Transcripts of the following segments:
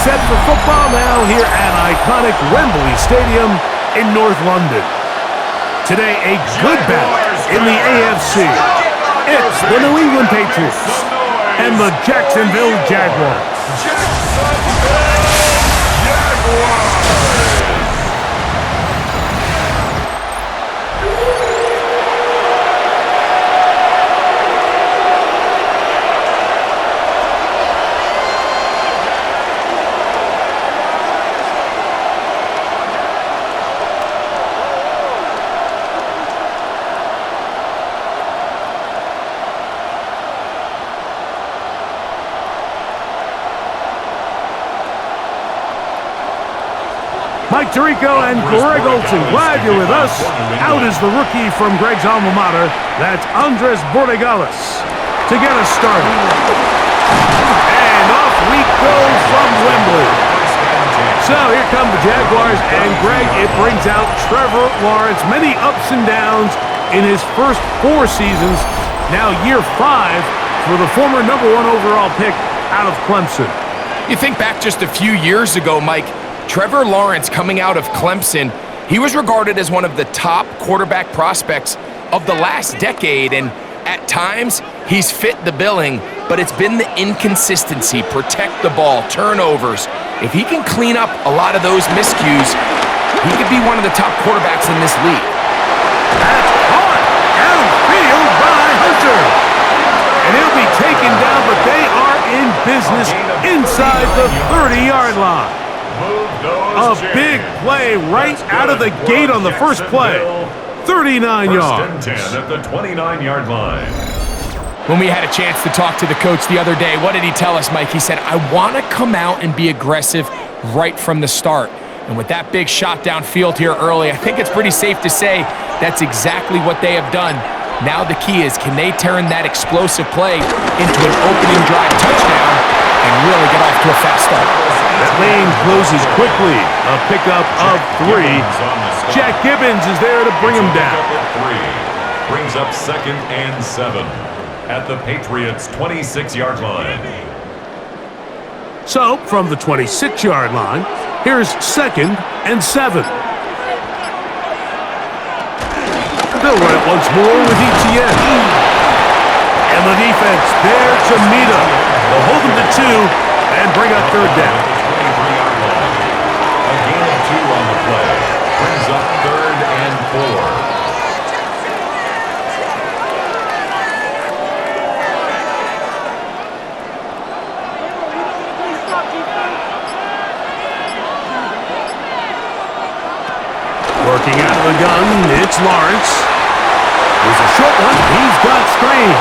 set for football now here at iconic Wembley Stadium in North London. Today, a good battle in the AFC. It's the New England Patriots and the Jacksonville Jaguars. Mike Tirico and Greg Olson, glad you're with us. Out is the rookie from Greg's alma mater. That's Andres Borregales to get us started. And off we go from Wembley. So here come the Jaguars, and Greg, it brings out Trevor Lawrence. Many ups and downs in his first 4 seasons. Now year 5 for the former #1 overall pick out of Clemson. You think back just a few years ago, Mike, Trevor Lawrence coming out of Clemson, he was regarded as one of the top quarterback prospects of the last decade, and at times he's fit the billing, but it's been the inconsistency, protect the ball, turnovers. If he can clean up a lot of those miscues, he could be one of the top quarterbacks in this league. That's caught downfield by Hunter. And he'll be taken down, but they are in business inside the 30-yard line. A big play right out of the gate on the first play. 39 yards. First and 10 at the 29-yard line. When we had a chance to talk to the coach the other day, what did he tell us, Mike? He said, I want to come out and be aggressive right from the start. And with that big shot downfield here early, I think it's pretty safe to say that's exactly what they have done. Now the key is, can they turn that explosive play into an opening drive touchdown and really get off to a fast start? That lane closes quickly. A pickup of 3. Jack Gibbons is there to bring him down. Brings up 2nd and 7 at the Patriots' 26-yard line. So, from the 26-yard line, here's 2nd and 7. They'll run it once more with ETN. And the defense there to meet him. They'll hold him to 2 and bring up 3rd down. A gain of 2 on the play. Brings up 3rd and 4. Working out of the gun, it's Lawrence. There's a short one. He's got screens.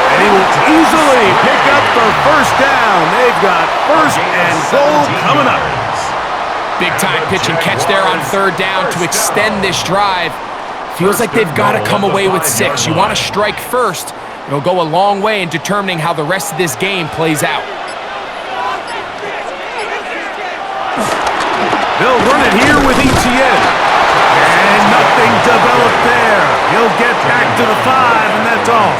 And he will easily pick up the first down. They've got 1st and goal coming up. Big time pitch and catch there on 3rd down to extend this drive. Feels like they've got to come away with 6. You want to strike first. It'll go a long way in determining how the rest of this game plays out. They'll run it here with ETN. And nothing developed there. He'll get back to the 5, and that's all.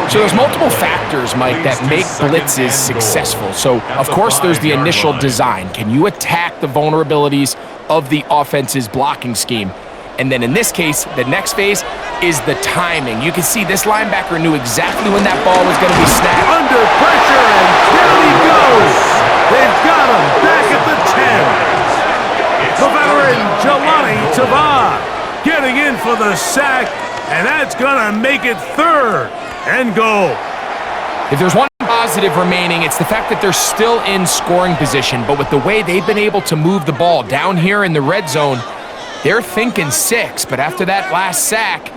So there's multiple factors, Mike, that make blitzes successful. So, of course, there's the initial design. Can you attack the vulnerabilities of the offense's blocking scheme? And then in this case, the next phase is the timing. You can see this linebacker knew exactly when that ball was going to be snapped. Under pressure, and down he goes. They've got him back at the 10. The veteran, Jelani Tavai, getting in for the sack, and that's going to make it 3rd and goal. If there's one positive remaining, it's the fact that they're still in scoring position. But with the way they've been able to move the ball down here in the red zone, they're thinking 6. But after that last sack,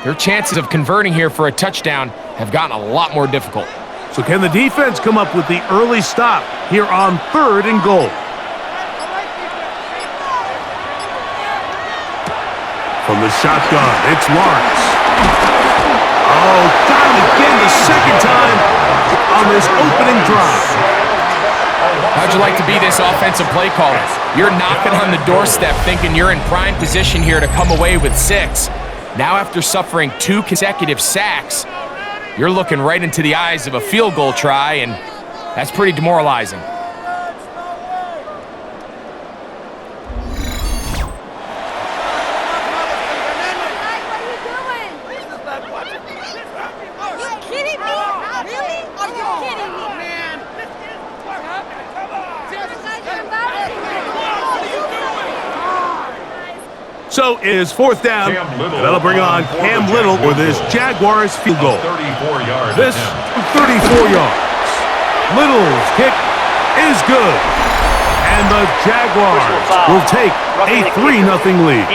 their chances of converting here for a touchdown have gotten a lot more difficult. So can the defense come up with the early stop here on 3rd and goal? From the shotgun, it's Lawrence. Oh, got him again the 2nd time on this opening drive. How'd you like to be this offensive play caller? You're knocking on the doorstep thinking you're in prime position here to come away with 6. Now after suffering 2 consecutive sacks, you're looking right into the eyes of a field goal try, and that's pretty demoralizing. So it is fourth down. Cam Little That'll bring on Cam Little for this Jaguars field goal. 34-yard This attempt. 34 yards. Little's kick is good. And the Jaguars will take a 3-0 lead.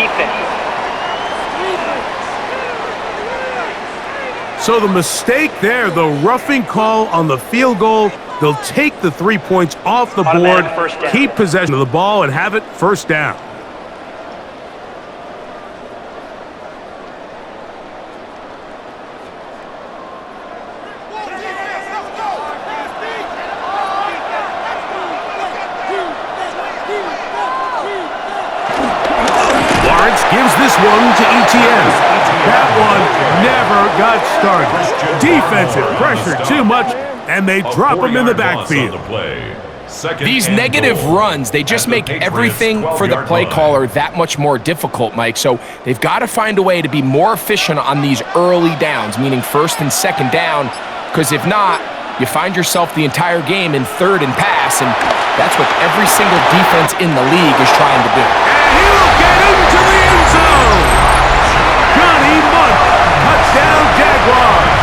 So the mistake there, the roughing call on the field goal, they'll take the 3 points off the board, keep possession of the ball, and have it first down. Lawrence gives this one to ETN. That one never got started. Defensive pressure too much, and they drop him in the backfield. These negative runs, they just make everything for the play caller that much more difficult, Mike. So they've got to find a way to be more efficient on these early downs, meaning first and second down, because if not, you find yourself the entire game in third and pass, and that's what every single defense in the league is trying to do. And he'll get into the end zone. Johnny Munt, touchdown Jaguars.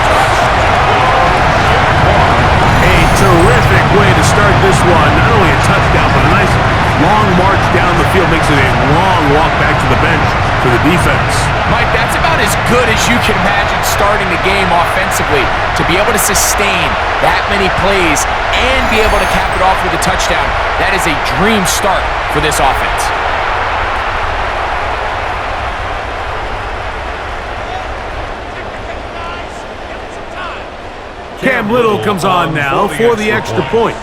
A terrific way to start this one. Not only a touchdown, but a nice long march down the field. Makes it a long walk back to the bench for the defense. Mike, that's about as good as you can imagine starting the game offensively. To be able to sustain that many plays and be able to cap it off with a touchdown, that is a dream start for this offense. Cam Little comes on now for the extra point.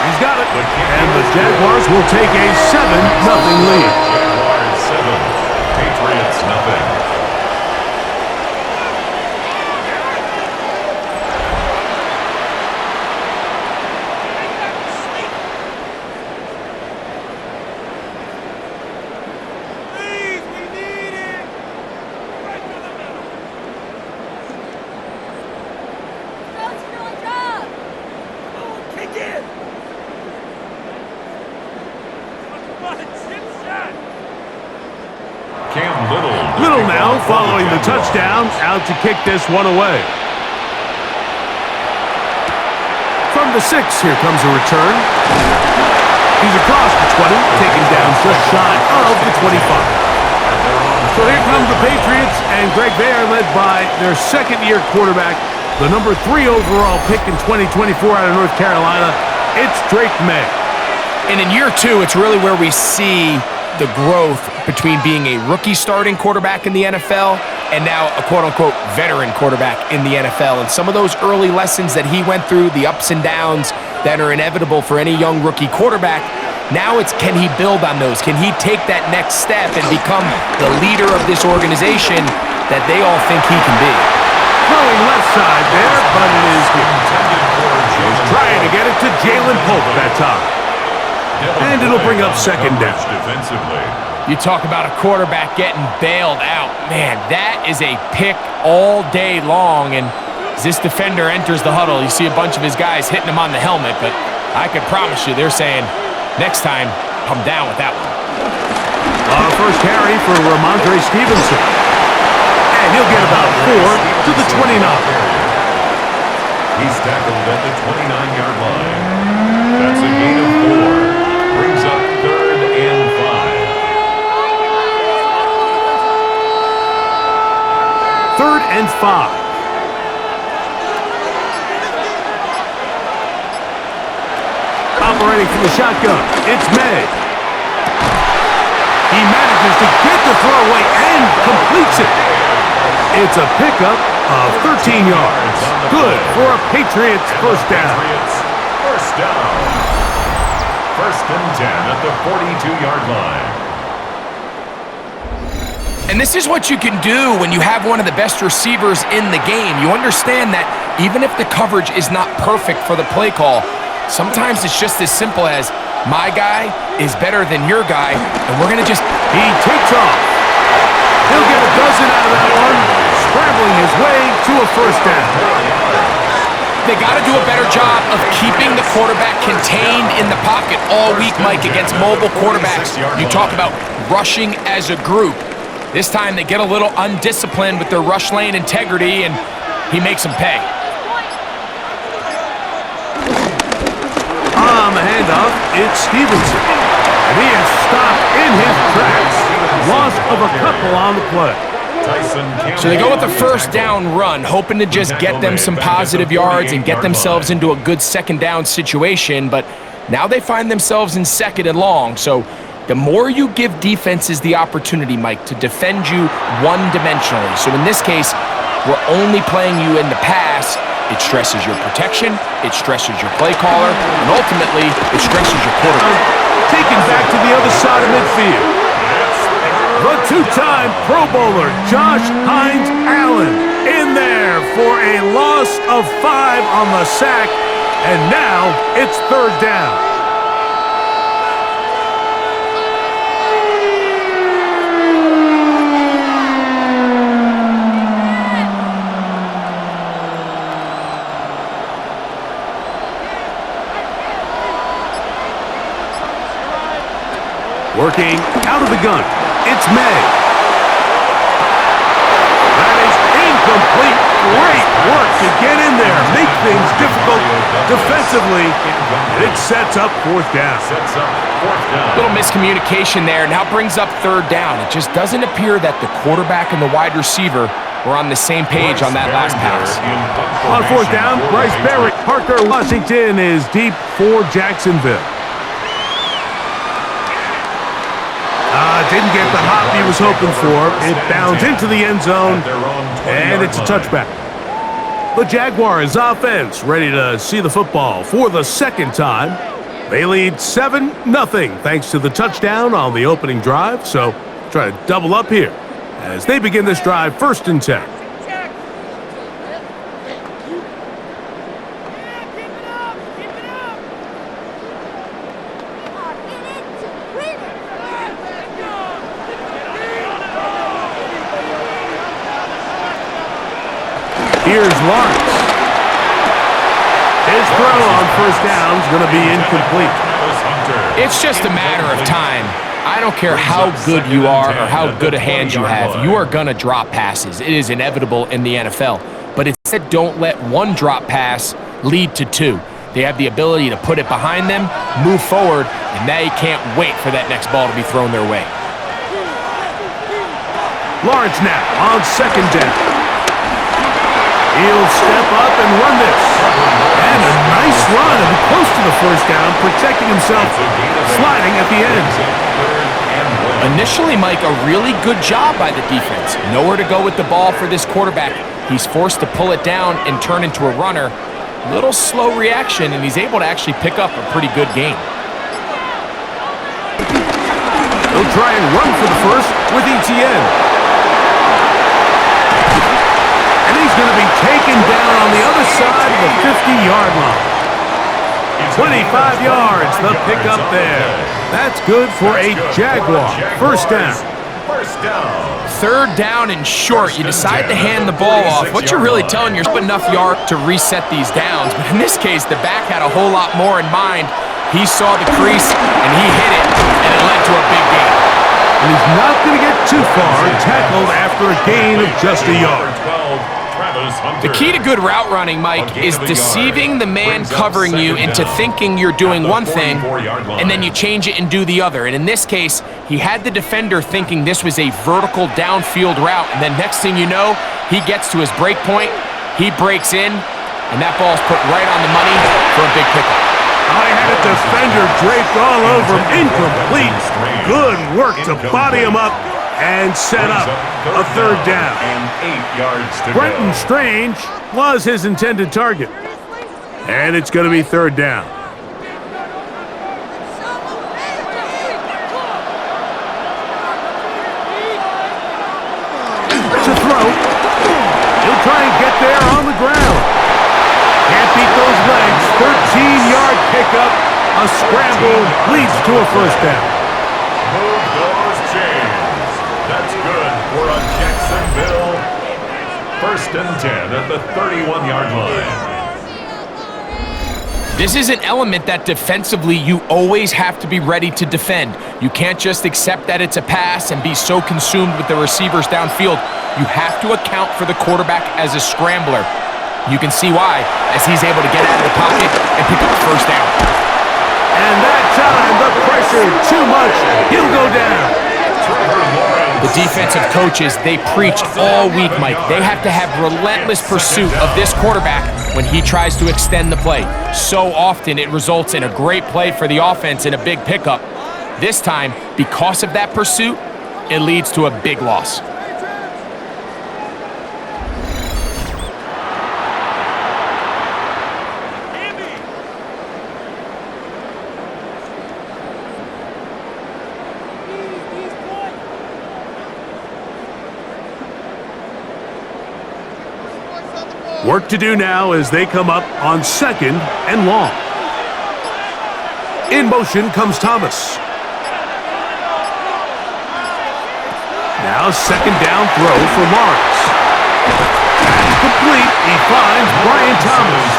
He's got it. And the Jaguars will take a 7-0 lead. Jaguars 7, Patriots nothing. Little now following the touchdown, out to kick this one away. From the 6, here comes a return. He's across the 20, taken down just shy of the 25. So here come the Patriots, and Greg, they are led by their second-year quarterback, the number 3 overall pick in 2024 out of North Carolina. It's Drake May. And in year 2, it's really where we see the growth between being a rookie starting quarterback in the NFL and now a quote-unquote veteran quarterback in the NFL. And some of those early lessons that he went through, the ups and downs that are inevitable for any young rookie quarterback, now it's can he build on those? Can he take that next step and become the leader of this organization that they all think he can be? Throwing left side there, but it is good. He's trying to get it to Jalen Pope that time. And it'll bring up second down. You talk about a quarterback getting bailed out. Man, that is a pick all day long. And as this defender enters the huddle, you see a bunch of his guys hitting him on the helmet. But I can promise you, they're saying, next time, come down with that one. First carry for Ramondre Stevenson. And he'll get about 4 to the 29. He's tackled at the 29-yard line. That's a gain of 4. Brings up 3rd and 5. 3rd and 5. Operating from the shotgun, it's May. He manages to get the throw away and completes it. It's a pickup of 13 yards. Good for a Patriots first down. First down. 1st and 10 at the 42-yard line. And this is what you can do when you have one of the best receivers in the game. You understand that even if the coverage is not perfect for the play call, sometimes it's just as simple as my guy is better than your guy, and we're going to just... He takes off. He'll get a dozen out of that one, scrambling his way to a first down. they got to do a better job of keeping the quarterback contained in the pocket all week, Mike, against mobile quarterbacks. You talk about rushing as a group. This time they get a little undisciplined with their rush lane integrity, and he makes them pay. On the handoff, it's Stevenson. And he is stopped in his tracks. Loss of a couple on the play. So they go with the first down run, hoping to just get them some positive yards and get themselves into a good second down situation, but now they find themselves in second and long. So the more you give defenses the opportunity, Mike, to defend you one-dimensionally. So in this case, we're only playing you in the pass. It stresses your protection, it stresses your play caller, and ultimately, it stresses your quarterback. Taken back to the other side of midfield. The two-time Pro Bowler, Josh Hines Allen, in there for a loss of 5 on the sack, and now it's third down. Working out of the gun, it's May. That is incomplete. Great work to get in there, make things difficult defensively. It sets up fourth down. Little miscommunication there, now brings up third down. It just doesn't appear that the quarterback and the wide receiver were on the same page on that last pass. On fourth down, Bryce Berry. Parker Washington is deep for Jacksonville. Didn't get the hop he was hoping for. It bounds into the end zone, and it's a touchback. The Jaguars offense ready to see the football for the second time. They lead 7-0 thanks to the touchdown on the opening drive, so try to double up here as they begin this drive 1st and 10. Here's Lawrence. His throw on first down is going to be incomplete. It's just a matter of time. I don't care how good you are or how good a hand you have. You are going to drop passes. It is inevitable in the NFL. But instead, don't let one drop pass lead to 2. They have the ability to put it behind them, move forward, and now you can't wait for that next ball to be thrown their way. Lawrence now on second down. He'll step up and run this. And a nice run and close to the first down, protecting himself, sliding at the end. Initially, Mike, a really good job by the defense. Nowhere to go with the ball for this quarterback. He's forced to pull it down and turn into a runner. Little slow reaction, and he's able to actually pick up a pretty good game. He'll try and run for the first with ETN. And he's going to be taken down on the other side of the 50-yard line. 25 yards, the pickup there. That's good for a Jaguar. First down. Third down and short. You decide to hand the ball off. What you're really telling yourself, enough yard to reset these downs. But in this case, the back had a whole lot more in mind. He saw the crease, and he hit it, and it led to a big gain. And he's not going to get too far, tackled after a gain of just a yard. The key to good route running, Mike, is deceiving the man covering you into thinking you're doing one thing, and then you change it and do the other. And in this case, he had the defender thinking this was a vertical downfield route, and then next thing you know, he gets to his break point, he breaks in, and that ball's put right on the money for a big pickup. I had a defender draped all over him, incomplete. Good work to body him up and set up a third down. Brenton Strange was his intended target. And it's going to be third down. To throw. He'll try and get there on the ground. Can't beat those legs. 13-yard pickup. A scramble leads to a first down. Move those chains. That's good for a Jacksonville 1st and 10 at the 31-yard line. This is an element that defensively you always have to be ready to defend. You can't just accept that it's a pass and be so consumed with the receivers downfield. You have to account for the quarterback as a scrambler. You can see why, as he's able to get out of the pocket and pick up the first down. And that time, the pressure, too much. He'll go down. The defensive coaches, they preached all week, Mike. They have to have relentless pursuit of this quarterback when he tries to extend the play. So often it results in a great play for the offense and a big pickup. This time, because of that pursuit, it leads to a big loss. Work to do now as they come up on 2nd and long. In motion comes Thomas. Now 2nd down throw for Lawrence. That's complete. He finds Brian Thomas.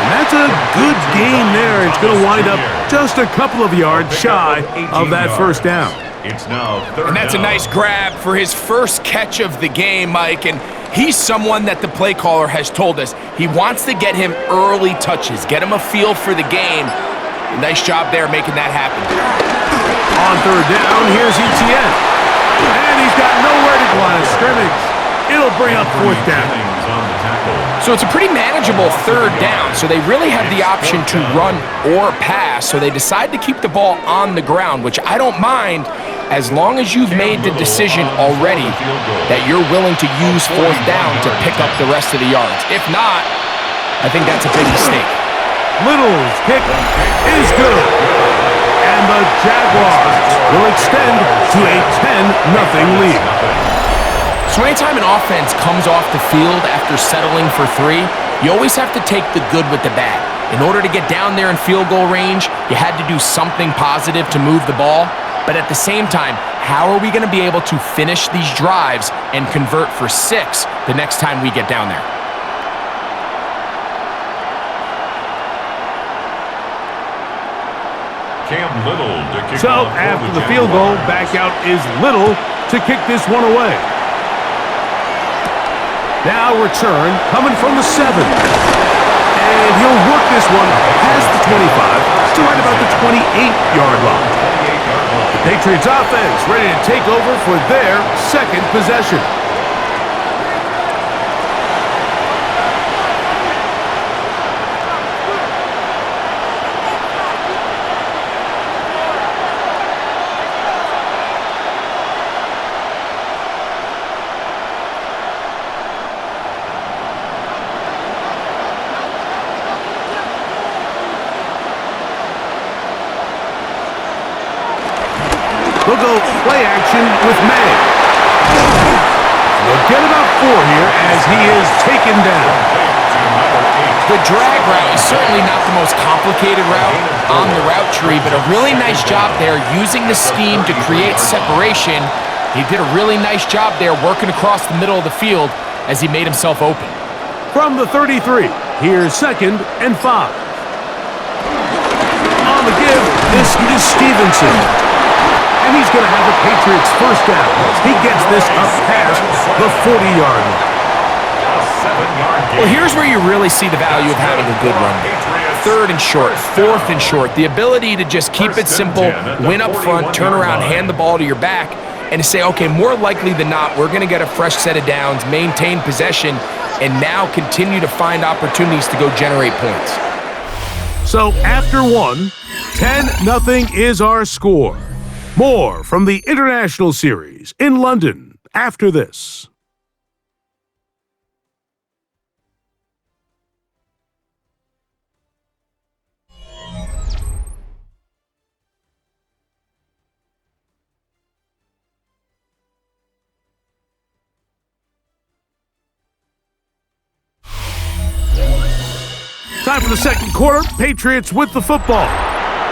And that's a good gain there. It's going to wind up just a couple of yards shy of that first down. It's now 3rd And that's a nice grab for his first catch of the game, Mike. And he's someone that the play caller has told us he wants to get him early touches, get him a feel for the game. Nice job there making that happen. On 3rd down, here's Etienne. And he's got nowhere to go on a scrimmage. It'll bring up 4th down. So it's a pretty manageable 3rd down, so they really have the option to run or pass, so they decide to keep the ball on the ground, which I don't mind as long as you've made the decision already that you're willing to use 4th down to pick up the rest of the yards. If not, I think that's a big mistake. Little's kick is good. And the Jaguars will extend to a 10-0 lead. So anytime an offense comes off the field after settling for 3, you always have to take the good with the bad. In order to get down there in field goal range, you had to do something positive to move the ball. But at the same time, how are we going to be able to finish these drives and convert for 6 the next time we get down there? So after the field goal, back out is Little to kick this one away. Now return coming from the 7. And he'll work this one past the 25 to right about the 28-yard line. The Patriots offense ready to take over for their 2nd possession. They'll go play action with May. They'll get about 4 here as he is taken down. The drag route is certainly not the most complicated route on the route tree, but a really nice job there using the scheme to create separation. He did a really nice job there working across the middle of the field as he made himself open. From the 33, here's 2nd and 5. On the give, this is Stevenson. And he's going to have the Patriots first down. He gets this up past the 40-yard line. Well, here's where you really see the value of having a good run. 3rd and short, 4th and short. The ability to just keep it simple, win up front, turn around, hand the ball to your back, and to say, okay, more likely than not, we're going to get a fresh set of downs, maintain possession, and now continue to find opportunities to go generate points. So after 1, 10-0 is our score. More from the International Series in London after this. Time for the 2nd quarter. Patriots with the football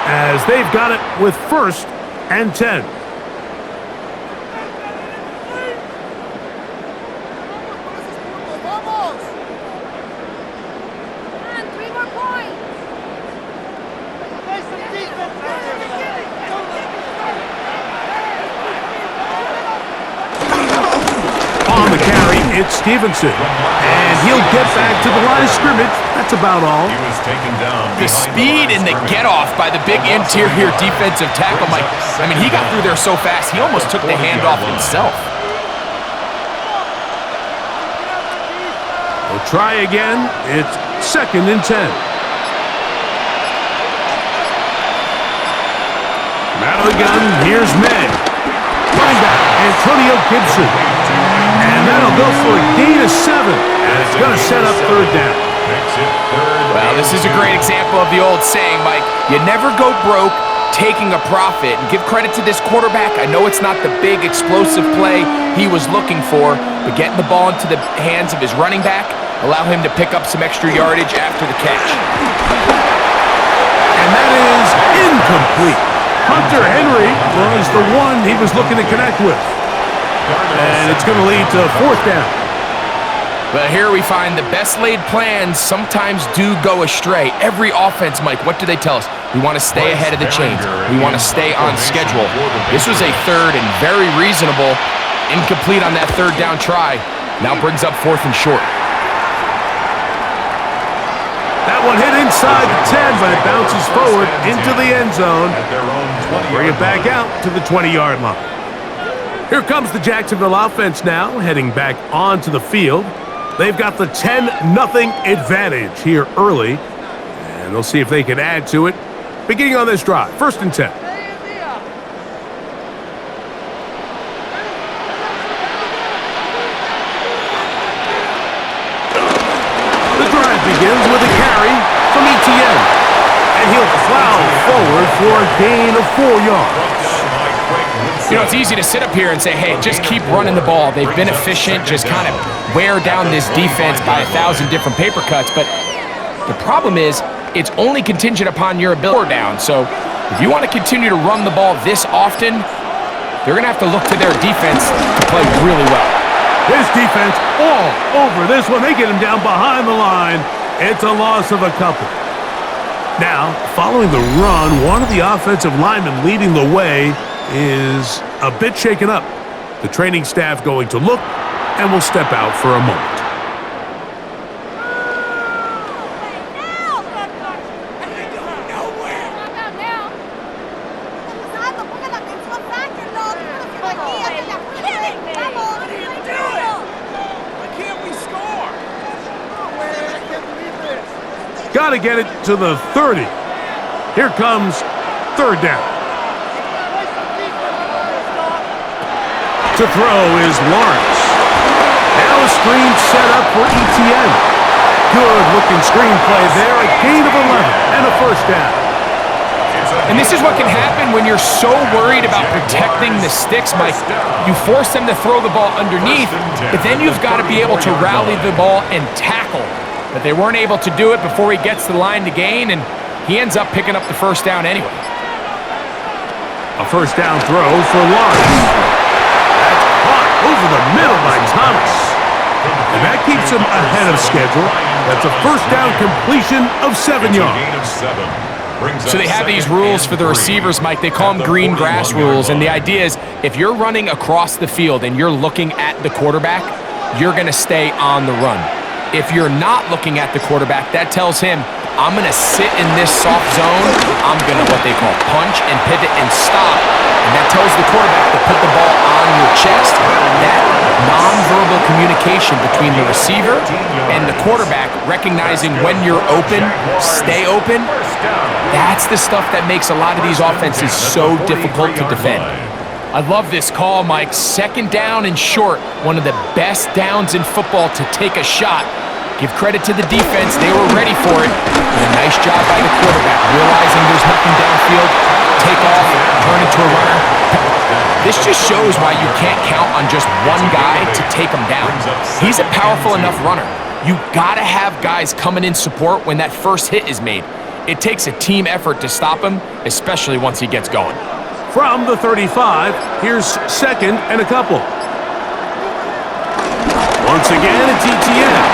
as they've got it with 1st and 10. it's Stevenson. And he'll get back to the line of scrimmage. That's about all. He was taken down. The speed and the get-off by the big interior defensive tackle, Mike. I mean, he got through there so fast, he almost took the handoff himself. We'll try again. It's 2nd and 10. Out of the gun, here's Meg. Running back, Antonio Gibson. And that'll go for a gain of 7. And it's going to set up 3rd down. Well, this is a great example of the old saying, Mike. You never go broke taking a profit. And give credit to this quarterback. I know it's not the big explosive play he was looking for, but getting the ball into the hands of his running back, allow him to pick up some extra yardage after the catch. And that is incomplete. Hunter Henry was the one he was looking to connect with. And it's going to lead to 4th down. But here we find the best laid plans sometimes do go astray. Every offense, Mike, what do they tell us? We want to stay ahead of the chains. We want to stay on schedule. This was a 3rd and very reasonable. Incomplete on that 3rd down try. Now brings up 4th and short. That one hit inside the 10, but it bounces forward into the end zone. Bring it back out to the 20-yard line. Here comes the Jacksonville offense now, heading back onto the field. They've got the 10-0 advantage here early, and they'll see if they can add to it. Beginning on this drive, 1st and 10. Begins with a carry from Etienne. And he'll plow forward for a gain of 4 yards. You know, it's easy to sit up here and say, hey, just keep running the ball. They've been efficient, just kind of wear down this defense by 1,000 different paper cuts. But the problem is, it's only contingent upon your ability down. So if you want to continue to run the ball this often, they're going to have to look to their defense to play really well. This defense all over this one. They get him down behind the line. It's a loss of a couple. Now, following the run, one of the offensive linemen leading the way is a bit shaken up. The training staff going to look and will step out for a moment. Got to get it to the 30. Here comes 3rd down. To throw is Lawrence. Now a screen set up for Etienne. Good-looking screenplay there. A gain of 11 and a 1st down. And this is what can happen when you're so worried about protecting the sticks, Mike. You force them to throw the ball underneath, but then you've got to be able to rally the ball and tackle. But they weren't able to do it before he gets to the line to gain, and he ends up picking up the 1st down anyway. A 1st down throw for Lawrence. That's caught over the middle by Thomas. And that keeps him ahead of schedule. That's a 1st down completion of 7 yards. So they have these rules for the receivers, Mike. They call them green grass rules, and the idea is if you're running across the field and you're looking at the quarterback, you're going to stay on the run. If you're not looking at the quarterback, that tells him, I'm going to sit in this soft zone. I'm going to what they call punch and pivot and stop. And that tells the quarterback to put the ball on your chest. That nonverbal communication between the receiver and the quarterback, recognizing when you're open, stay open, that's the stuff that makes a lot of these offenses so difficult to defend. I love this call, Mike. 2nd down and short. One of the best downs in football to take a shot. Give credit to the defense. They were ready for it. And a nice job by the quarterback. Realizing there's nothing downfield. Take off, turn into a runner. This just shows why you can't count on just one guy to take him down. He's a powerful enough runner. You gotta have guys coming in support when that first hit is made. It takes a team effort to stop him, especially once he gets going. From the 35, here's 2nd and a couple. Once again, it's Etienne.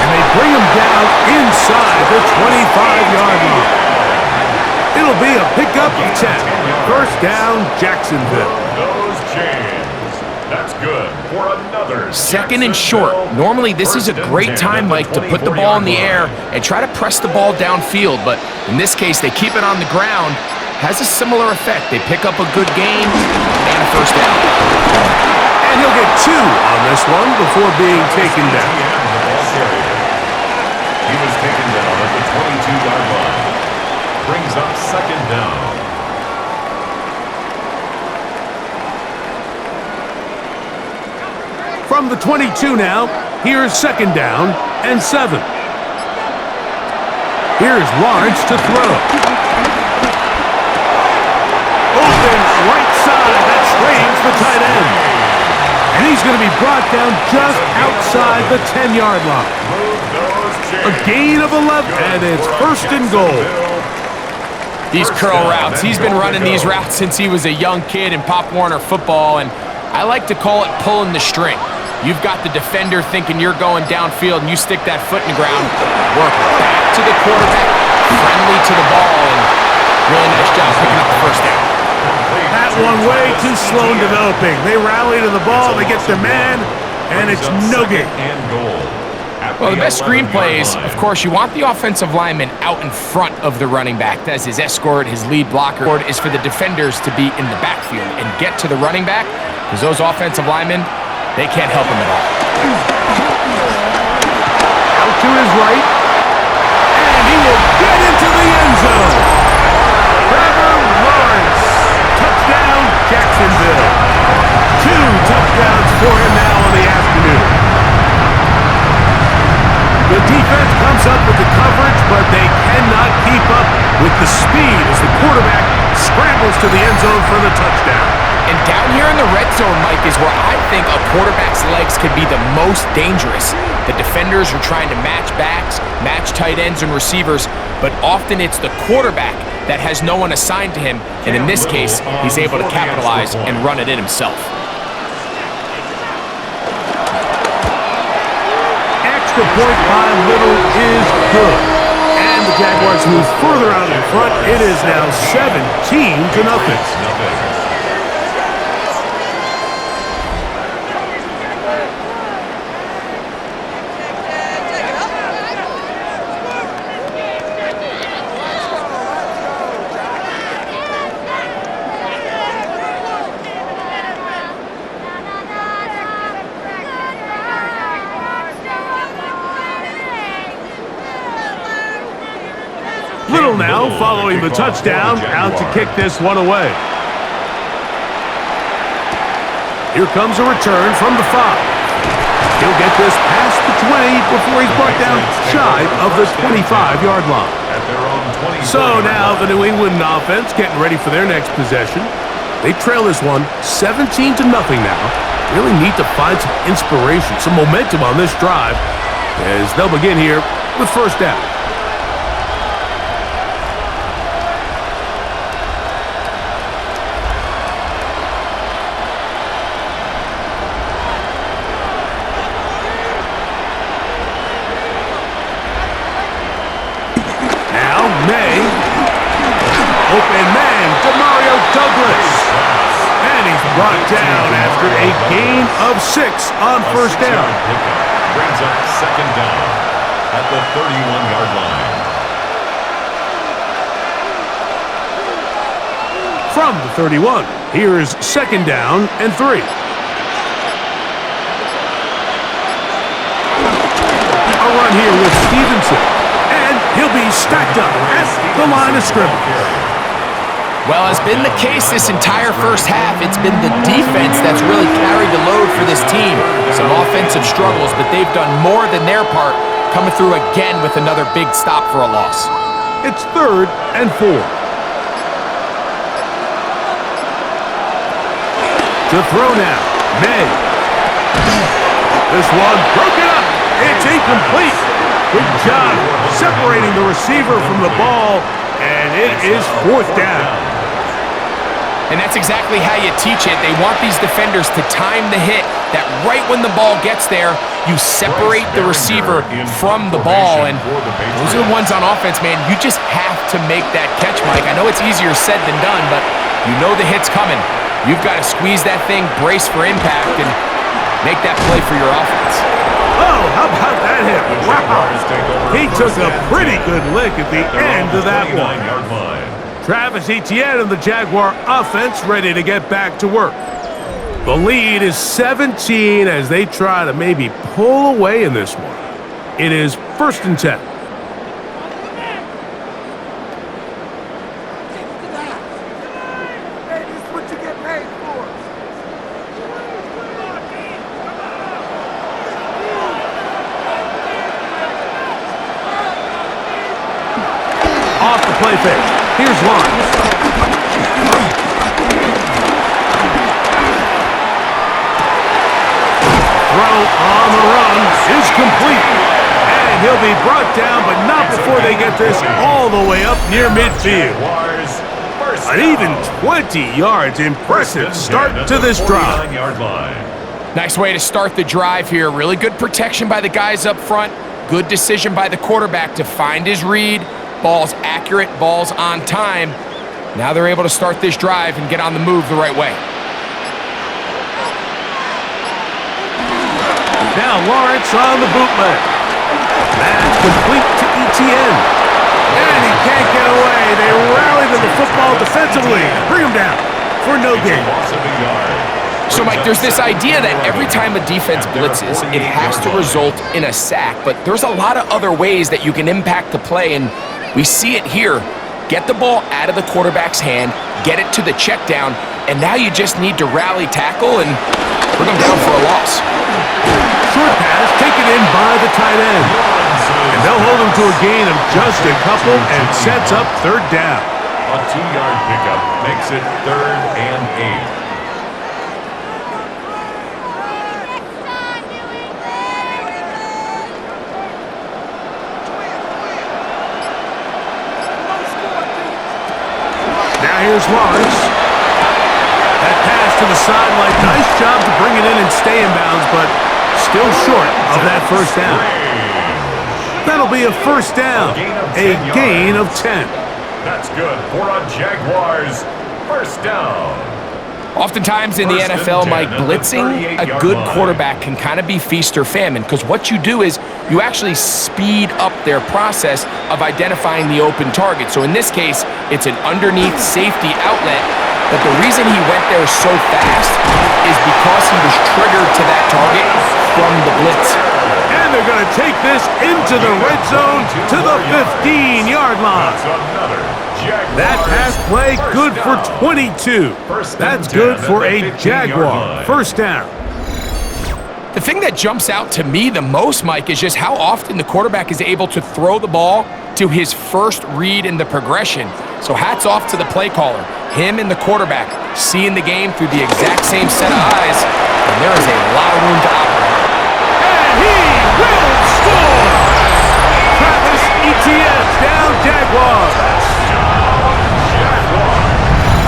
And they bring him down inside the 25-yard line. It'll be a pickup of 10. 1st down, Jacksonville. Those chains. That's good for another. Second and short. Normally, this is a great time, Mike, to put the ball in the air and try to press the ball downfield. But in this case, they keep it on the ground. Has a similar effect. They pick up a good gain and a first down. And he'll get 2 on this one before being taken down. He was taken down at the 22-yard line. Brings up second down. From the 22 now, here's second down and 7. Here's Lawrence to throw. Open right side, that strains the tight end. And he's going to be brought down just outside the 10-yard line. A gain of 11, and it's first and goal. These curl routes, he's been running these routes since he was a young kid in Pop Warner football, and I like to call it pulling the string. You've got the defender thinking you're going downfield, and you stick that foot in the ground, work back to the quarterback, friendly to the ball, and really nice job picking up the first down. That one way too slow in developing. They rally to the ball, they get the man, and it's no gain. Well, the best screenplays, of course, you want the offensive lineman out in front of the running back. As his escort, his lead blocker, is for the defenders to be in the backfield and get to the running back, because those offensive linemen, they can't help him at all. Out to his right, and he will get into the end zone. Trevor Lawrence, touchdown, Jacksonville. 2 touchdowns for him now on the afternoon. The defense comes up with the coverage, but they cannot keep up with the speed as the quarterback scrambles to the end zone for the touchdown. And down here in the red zone, Mike, is where I think a quarterback's legs could be the most dangerous. The defenders are trying to match backs, match tight ends and receivers, but often it's the quarterback that has no one assigned to him, and in this case, he's able to capitalize and run it in himself. Extra point by Little is good. And the Jaguars move further out in front. It is now 17-0. Little now following the touchdown, out to kick this one away. Here comes a return from the 5. He'll get this past the 20 before he's brought down shy of the 25-yard line. So now the New England offense getting ready for their next possession. They trail this one 17-0 now. Really need to find some inspiration, some momentum on this drive as they'll begin here with first down. Open man, Demario Douglas. And he's brought down after a gain of 6 on first down. Brings up second down at the 31-yard line. From the 31, here's second down and 3. A run here with Stevenson. And he'll be stacked up at the line of scrimmage. Well, as been the case this entire first half, it's been the defense that's really carried the load for this team. Some offensive struggles, but they've done more than their part, coming through again with another big stop for a loss. It's 3rd and 4. To throw now, May. This one broken up. It's incomplete. Good job separating the receiver from the ball, and it is 4th down. And that's exactly how you teach it. They want these defenders to time the hit, that right when the ball gets there, you separate the receiver from the ball. And those are the ones on offense, man. You just have to make that catch, Mike. I know it's easier said than done, but you know the hit's coming. You've got to squeeze that thing, brace for impact, and make that play for your offense. Oh, how about that hit? Wow. He took a pretty good lick at the end of that one. Travis Etienne and the Jaguar offense ready to get back to work. The lead is 17 as they try to maybe pull away in this one. It is 1st and 10. Off the play fake. Here's Lawrence. Throw on the run is complete. And he'll be brought down, but not before they get this all the way up near midfield. An even 20 yards. Impressive start to this drive. Nice way to start the drive here. Really good protection by the guys up front. Good decision by the quarterback to find his read. Ball's accurate, ball's on time. Now they're able to start this drive and get on the move the right way. Now Lawrence on the bootleg. That's complete to Etienne. And he can't get away. They rally to the football defensively. Bring him down for no gain. So, Mike, there's this idea that every time a defense blitzes, it has to result in a sack. But there's a lot of other ways that you can impact the play, and we see it here. Get the ball out of the quarterback's hand, get it to the check down, and now you just need to rally tackle and bring them down for a loss. Short pass taken in by the tight end. And they'll hold him to a gain of just a couple and sets up 3rd down. A 2-yard pickup makes it 3rd and 8. Now here's Lawrence. That pass to the sideline. Nice job to bring it in and stay in bounds, but still short of that 1st down. That'll be a 1st down. A gain of 10. That's good for a Jaguars 1st down. Oftentimes in the NFL, Mike, blitzing a good quarterback can kind of be feast or famine, because what you do is you actually speed up their process of identifying the open target. So in this case, it's an underneath safety outlet, but the reason he went there so fast is because he was triggered to that target from the blitz. And they're going to take this into the red zone to the 15-yard line. That pass play good for 22. That's good for a Jaguar 1st down. The thing that jumps out to me the most, Mike, is just how often the quarterback is able to throw the ball to his first read in the progression. So hats off to the play caller. Him and the quarterback seeing the game through the exact same set of eyes, and there is a lot of room to operate. And he will score! Travis Etienne down Jaguars.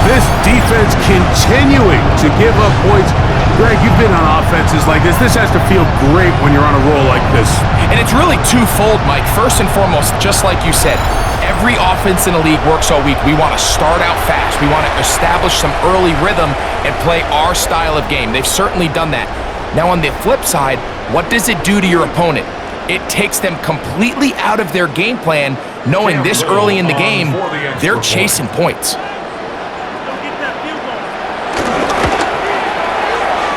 This defense continuing to give up points. Greg, you've been on offenses like this. This has to feel great when you're on a roll like this. And it's really twofold, Mike. First and foremost, just like you said, every offense in the league works all week. We want to start out fast. We want to establish some early rhythm and play our style of game. They've certainly done that. Now, on the flip side, what does it do to your opponent? It takes them completely out of their game plan, knowing this early in the game, they're chasing points.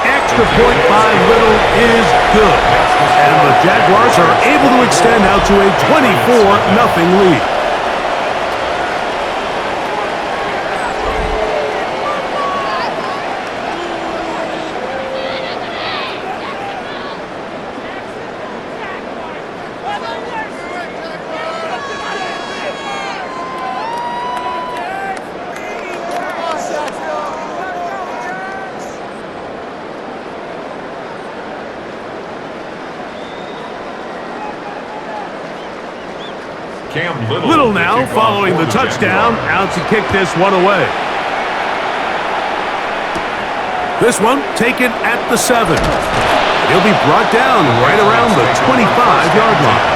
Extra point by Little is good. And the Jaguars are able to extend out to a 24-0 lead. Little now following the touchdown, out to kick this one away. This one taken at the 7. He'll be brought down right around the 25-yard line.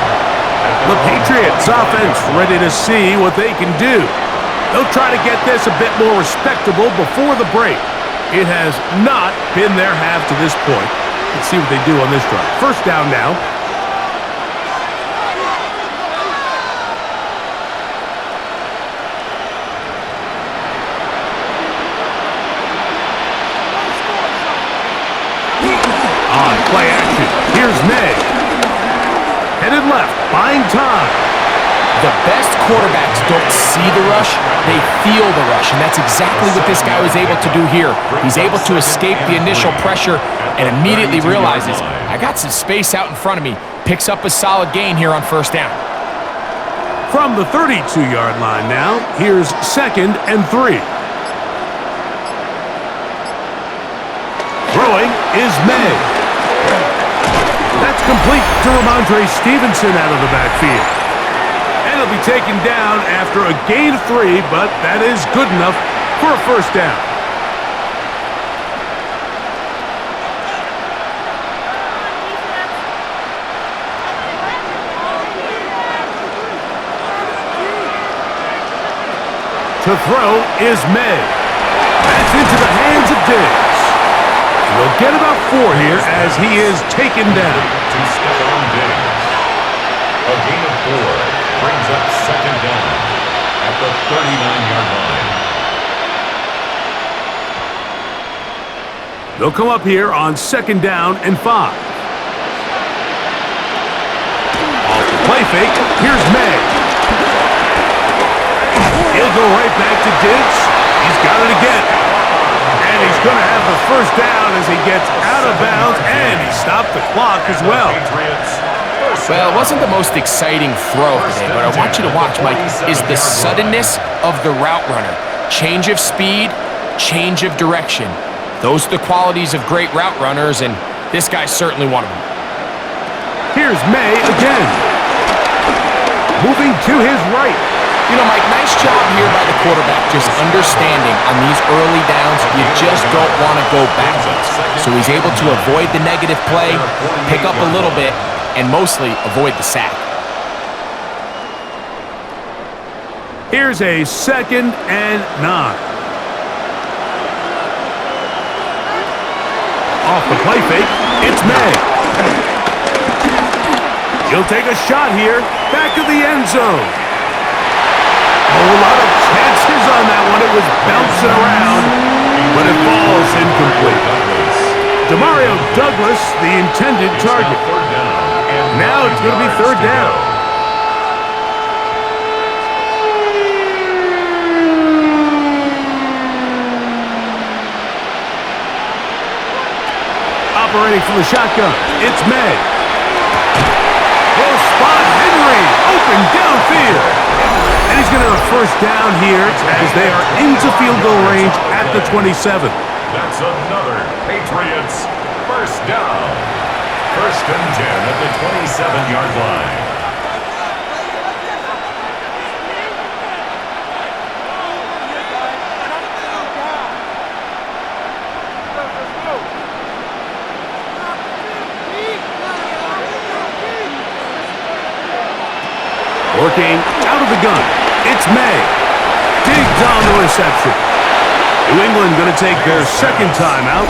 The Patriots offense ready to see what they can do. They'll try to get this a bit more respectable before the break. It has not been their half to this point. Let's see what they do on this drive. First down now. On play action, here's May. Headed left, buying time. The best quarterbacks don't see the rush, they feel the rush, and that's exactly what this guy was able to do here. He's able to escape the initial pressure and immediately realizes, I got some space out in front of me. Picks up a solid gain here on first down. From the 32-yard line now, here's 2nd and 3. Throwing is May. That's complete to Ramondre Stevenson out of the backfield. And he'll be taken down after a gain of 3, but that is good enough for a first down. To throw is May. That's into the hands of Diggs. They'll get about 4 here as he is taken down. To Stephon Diggs. A gain of 4 brings up 2nd down at the 39-yard line. They'll come up here on 2nd down and 5. Off the play fake, here's May. He'll go right back to Diggs. He's got it again. And he's going to have the first down as he gets out of bounds, and he stopped the clock as well. Well, it wasn't the most exciting throw today, but I want you to watch, Mike, is the suddenness of the route runner. Change of speed, change of direction. Those are the qualities of great route runners, and this guy's certainly one of them. Here's May again. Moving to his right. You know, Mike, nice job here by the quarterback, just understanding on these early downs, you just don't want to go backwards. So he's able to avoid the negative play, pick up a little bit, and mostly avoid the sack. Here's a 2nd and 9. Off the play fake, it's May. He'll take a shot here, back of the end zone. A lot of chances on that one. It was bouncing around, but it falls incomplete. Demario Douglas, the intended target. Now it's going to be 3rd down. Operating from the shotgun, it's May. He'll spot Henry, open downfield. And he's going to have a first down here as they are into field goal range at the 27. That's another Patriots first down. 1st and 10 at the 27-yard line. Working out of the gun, it's May. Diggs on the reception. New England going to take their 2nd timeout.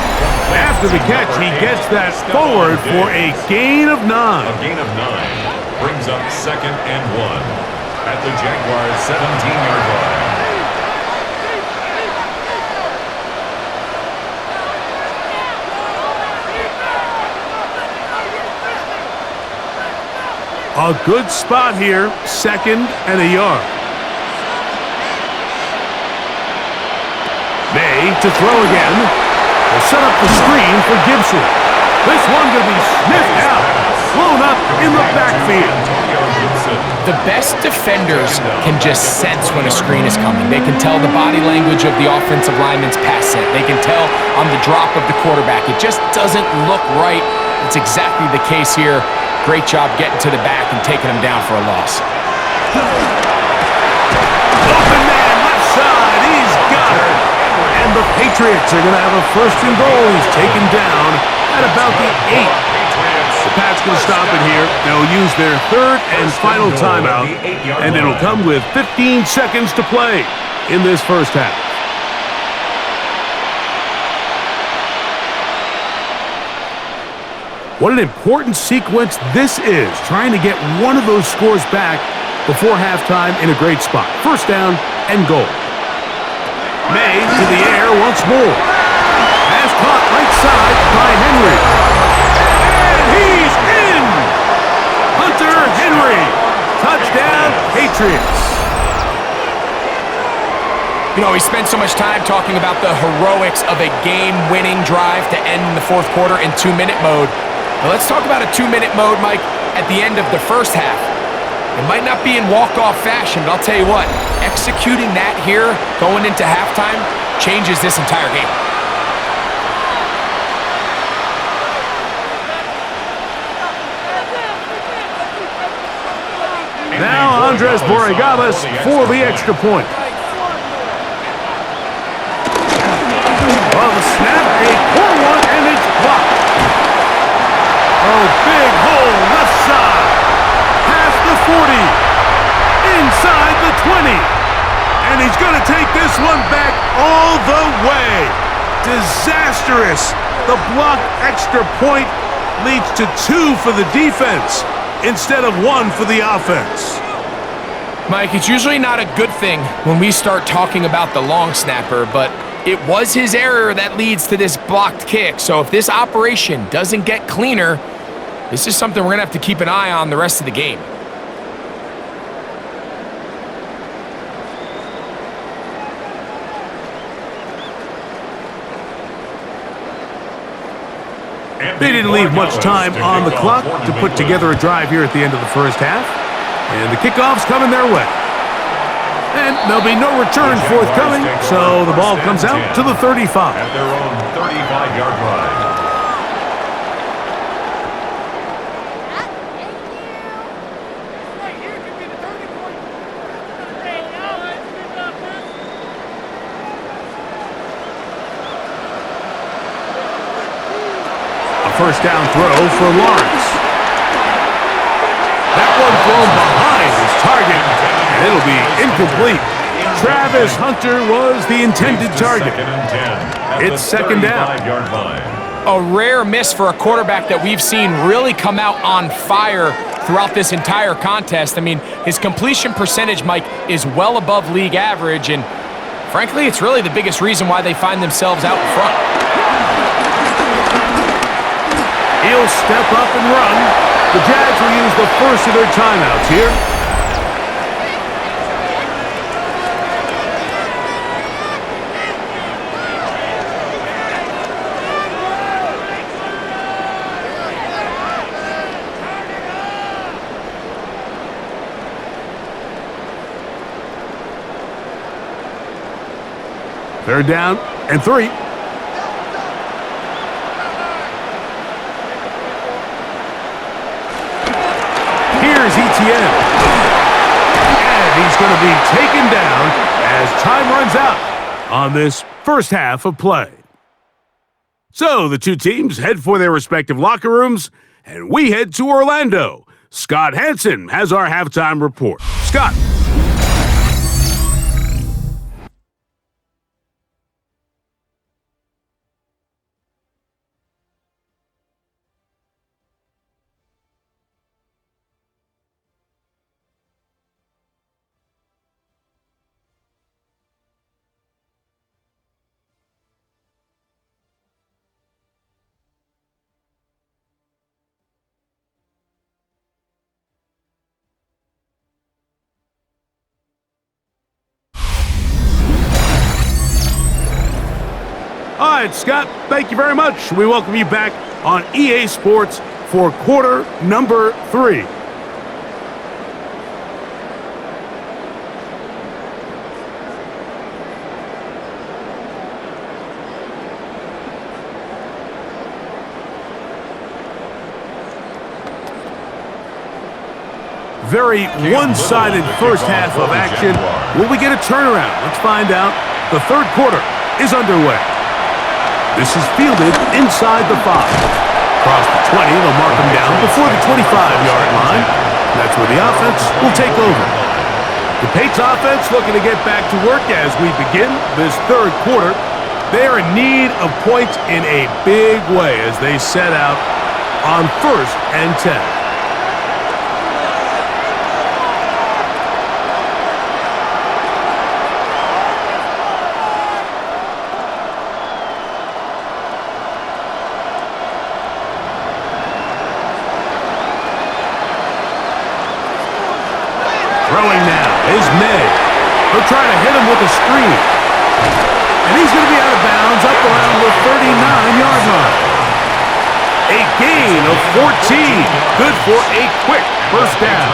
After the catch, he gets that forward for a gain of 9. A gain of 9 brings up 2nd and 1 at the Jaguars' 17-yard line. A good spot here, 2nd and a yard. May to throw again. Will set up the screen for Gibson. This one going to be sniffed out, blown up in the backfield. The best defenders can just sense when a screen is coming. They can tell the body language of the offensive lineman's pass set. They can tell on the drop of the quarterback. It just doesn't look right. It's exactly the case here. Great job getting to the back and taking him down for a loss. Open man, left side, he's got it. And the Patriots are going to have a 1st and goal. He's taken down at about the 8. The Pats going to stop it here. They'll use their 3rd and final timeout, and it'll come with 15 seconds to play in this first half. What an important sequence this is, trying to get one of those scores back before halftime in a great spot. First down and goal. May to the air once more. Pass caught right side by Henry. And he's in! Hunter Henry. Touchdown, Patriots. You know, we spent so much time talking about the heroics of a game-winning drive to end in the fourth quarter in 2-minute mode. Now let's talk about a 2-minute mode, Mike, at the end of the first half. It might not be in walk-off fashion, but I'll tell you what, executing that here going into halftime changes this entire game. Now Andres Borregales for the extra point. Well, the snap, a poor one, and it's blocked. Oh, big hole left side. Past the 40. Inside the 20. And he's going to take this one back all the way. Disastrous. The blocked extra point leads to 2 for the defense instead of 1 for the offense. Mike, it's usually not a good thing when we start talking about the long snapper, but it was his error that leads to this blocked kick. So if this operation doesn't get cleaner, this is something we're going to have to keep an eye on the rest of the game. They didn't leave much time on the clock to put together a drive here at the end of the first half. And the kickoff's coming their way. And there'll be no return forthcoming, so the ball comes out to the 35. At their own 35-yard line. A first down throw for Lawrence. That one thrown behind his target, and it'll be incomplete. Travis Hunter was the intended target. It's second down. A rare miss for a quarterback that we've seen really come out on fire throughout this entire contest. I mean, his completion percentage, Mike, is well above league average, and frankly, it's really the biggest reason why they find themselves out in front. He'll step up and run. The Jags will use the first of their timeouts here. Third down and 3. Here's ETN. And he's going to be taken down as time runs out on this first half of play. So the two teams head for their respective locker rooms, and we head to Orlando. Scott Hansen has our halftime report. Scott. All right, Scott, thank you very much. We welcome you back on EA Sports for quarter number 3. Very one-sided first half of action. Will we get a turnaround? Let's find out. The third quarter is underway. This is fielded inside the 5. Across the 20, they'll mark him down before the 25-yard line. That's where the offense will take over. The Patriots offense looking to get back to work as we begin this third quarter. They are in need of points in a big way as they set out on 1st and 10. Throwing now is May. They'll try to hit him with a screen. And he's going to be out of bounds up around the 39-yard line. A gain of 14. Good for a quick first down.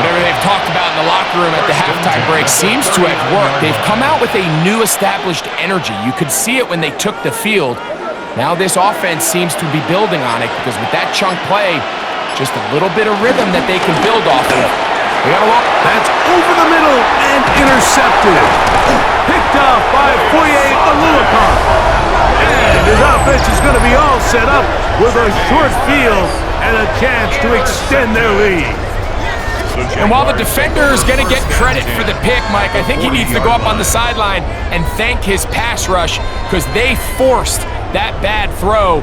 Whatever they've talked about in the locker room at the halftime break seems to have worked. They've come out with a new established energy. You could see it when they took the field. Now this offense seems to be building on it because with that chunk play, just a little bit of rhythm that they can build off of. They got a look. That's over the middle and intercepted. Picked off by Foye Aluakon. And his offense is going to be all set up with a short field and a chance to extend their lead. And while the defender is going to get credit for the pick, Mike, I think he needs to go up on the sideline and thank his pass rush because they forced that bad throw.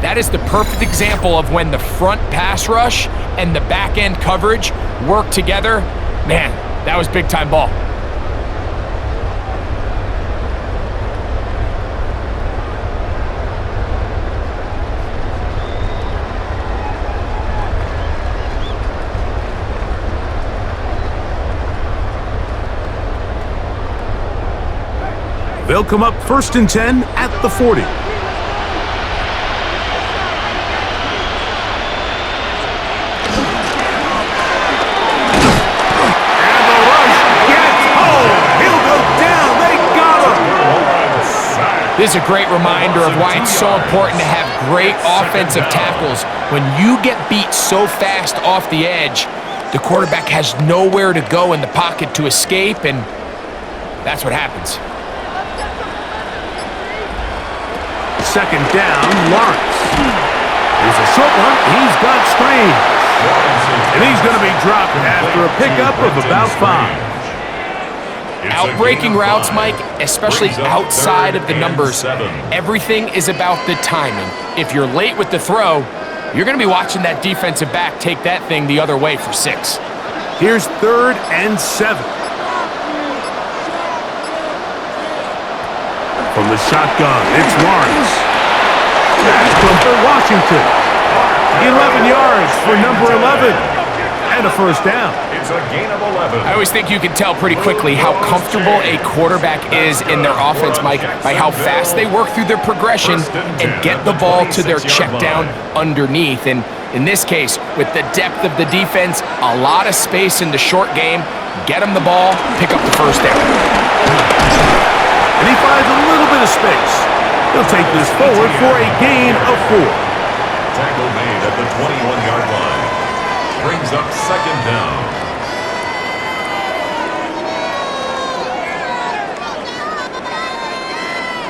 That is the perfect example of when the front pass rush and the back end coverage work together. Man, that was big time ball. They'll come up 1st and 10 at the 40. And the rush gets home. He'll go down. They got him. This is a great reminder of why it's so important to have great offensive tackles. When you get beat so fast off the edge, the quarterback has nowhere to go in the pocket to escape, and that's what happens. 2nd down, Lawrence. Here's a short one. He's got Strange. And he's going to be dropped after a pickup of about 5. Outbreaking routes, Mike, especially outside of the numbers, everything is about the timing. If you're late with the throw, you're going to be watching that defensive back take that thing the other way for 6. Here's 3rd and 7. From the shotgun, it's Lawrence. That's for Washington. 11 yards for number 11. And a first down. It's a gain of 11. I always think you can tell pretty quickly how comfortable a quarterback is in their offense, Mike, by how fast they work through their progression and get the ball to their check down underneath. And in this case, with the depth of the defense, a lot of space in the short game, get them the ball, pick up the first down. And he finds a little bit of space. He'll take this forward for a gain of 4. Tackle made at the 21-yard line. Brings up 2nd down.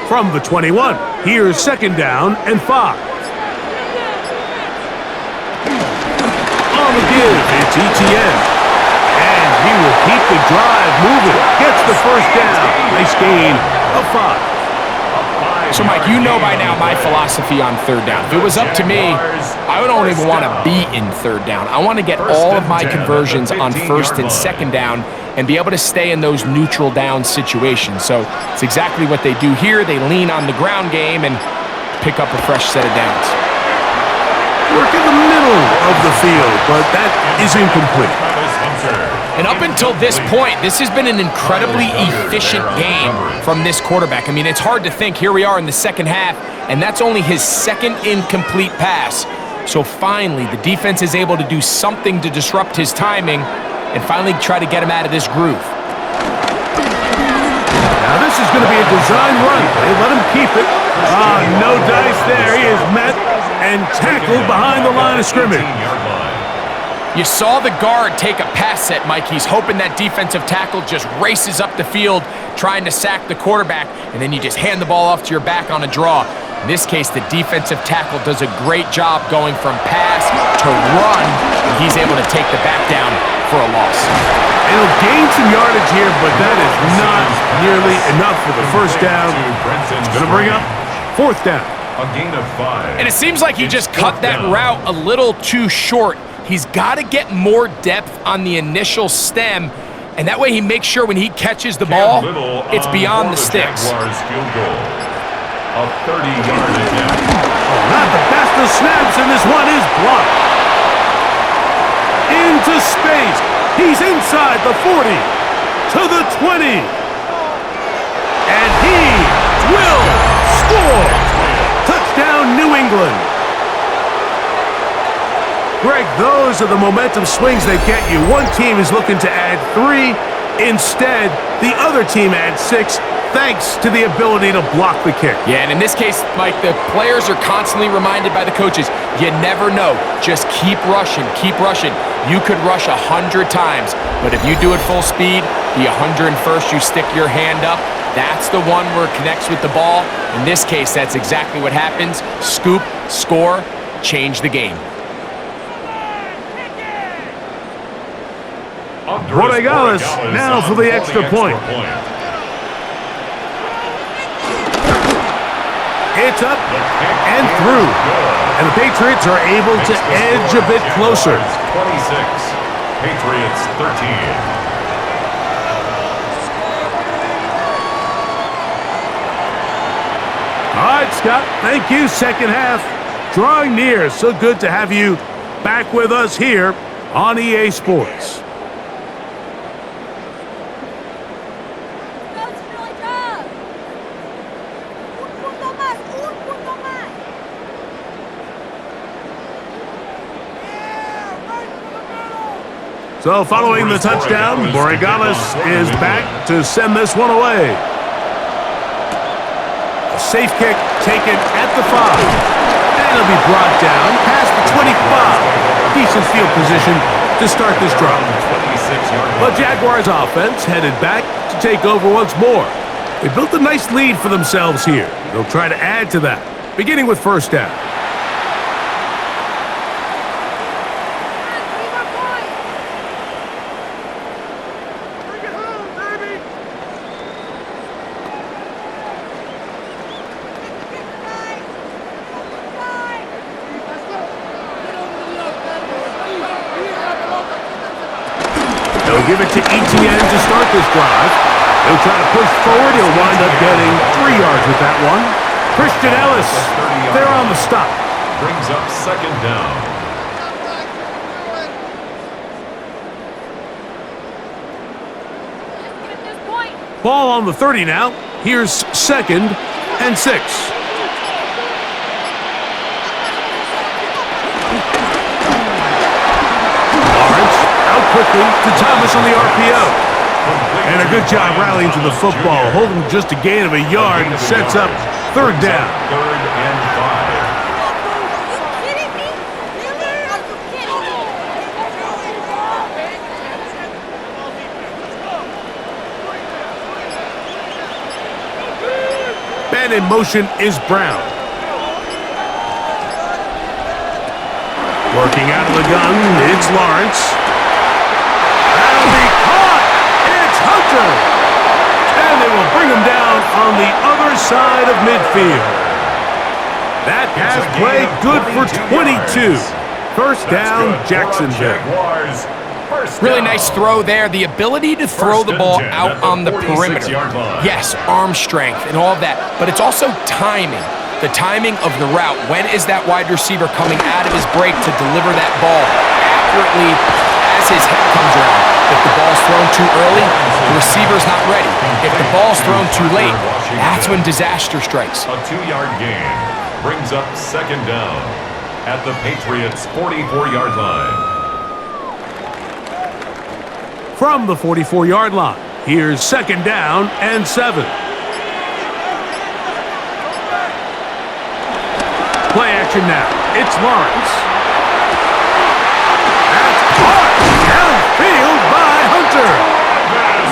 From the 21, here's 2nd down and 5. On the give, it's ETN. And he will keep the drive moving. Gets the first down. Nice gain of 5. So, Mike, you know by now my philosophy on 3rd down. If it was up to me, I don't even want to be in 3rd down. I want to get all of my conversions on 1st and 2nd down and be able to stay in those neutral down situations. So it's exactly what they do here. They lean on the ground game and pick up a fresh set of downs. Work in the middle of the field, but that is incomplete. And up until this point, this has been an incredibly efficient game from this quarterback. I mean, it's hard to think. Here we are in the 2nd half, and that's only his 2nd incomplete pass. So finally, the defense is able to do something to disrupt his timing and finally try to get him out of this groove. Now this is going to be a design run. They let him keep it. No dice there. He is met and tackled behind the line of scrimmage. You saw the guard take a pass set, Mike. He's hoping that defensive tackle just races up the field trying to sack the quarterback, and then you just hand the ball off to your back on a draw. In this case, the defensive tackle does a great job going from pass to run, and he's able to take the back down for a loss. And he'll gain some yardage here, but that is not nearly enough for the first down. It's going to bring up 4th down. A gain of 5. And it seems like he It's just cut fourth that down. route a little too short. He's got to get more depth on the initial stem, and that way he makes sure when he catches the ball, it's beyond the sticks. Jaguars field goal. A 30-yard attempt. Not the best of snaps, and this one is blocked. Into space. He's inside the 40 to the 20. And he will score. Touchdown, New England. Greg, those are the momentum swings that get you. One team is looking to add 3. Instead, the other team adds 6, thanks to the ability to block the kick. Yeah, and in this case, Mike, the players are constantly reminded by the coaches, you never know. Just keep rushing, keep rushing. You could rush 100 times, but if you do it full speed, the 101st you stick your hand up, that's the one where it connects with the ball. In this case, that's exactly what happens. Scoop, score, change the game. Borregales now for the extra point. It's up and through. And the Patriots are able to edge a bit closer. 26, Patriots 13. All right, Scott, thank you. Second half drawing near. So good to have you back with us here on EA Sports. So following the touchdown, Borregales is back to send this one away. A safe kick taken at the 5. And it'll be brought down past the 25. Decent field position to start this drive. But Jaguars offense headed back to take over once more. They built a nice lead for themselves here. They'll try to add to that, beginning with first down. They'll give it to Etienne to start this drive. He'll try to push forward. He'll wind up getting 3 yards with that one. Christian Ellis, they're on the stop. Brings up second down. Ball on the 30 now. Here's 2nd and 6. Quickly to Thomas on the RPO. And a good job rallying to the football. Holding just a gain of a yard and sets up 3rd down. 3rd and 5. Man in motion is Brown. Working out of the gun, it's Lawrence. And they will bring him down on the other side of midfield. That pass play good for 22. First down, Jacksonville. Really nice throw there. The ability to throw the ball out on the perimeter. Yes, arm strength and all of that, but it's also timing. The timing of the route. When is that wide receiver coming out of his break to deliver that ball accurately as his head comes around? If the ball's thrown too early, the receiver's not ready. If the ball's thrown too late, that's when disaster strikes. A 2-yard gain brings up second down at the Patriots' 44-yard line. From the 44-yard line, here's 2nd down and 7. Play action now. It's Lawrence. That's caught downfield by Hunter.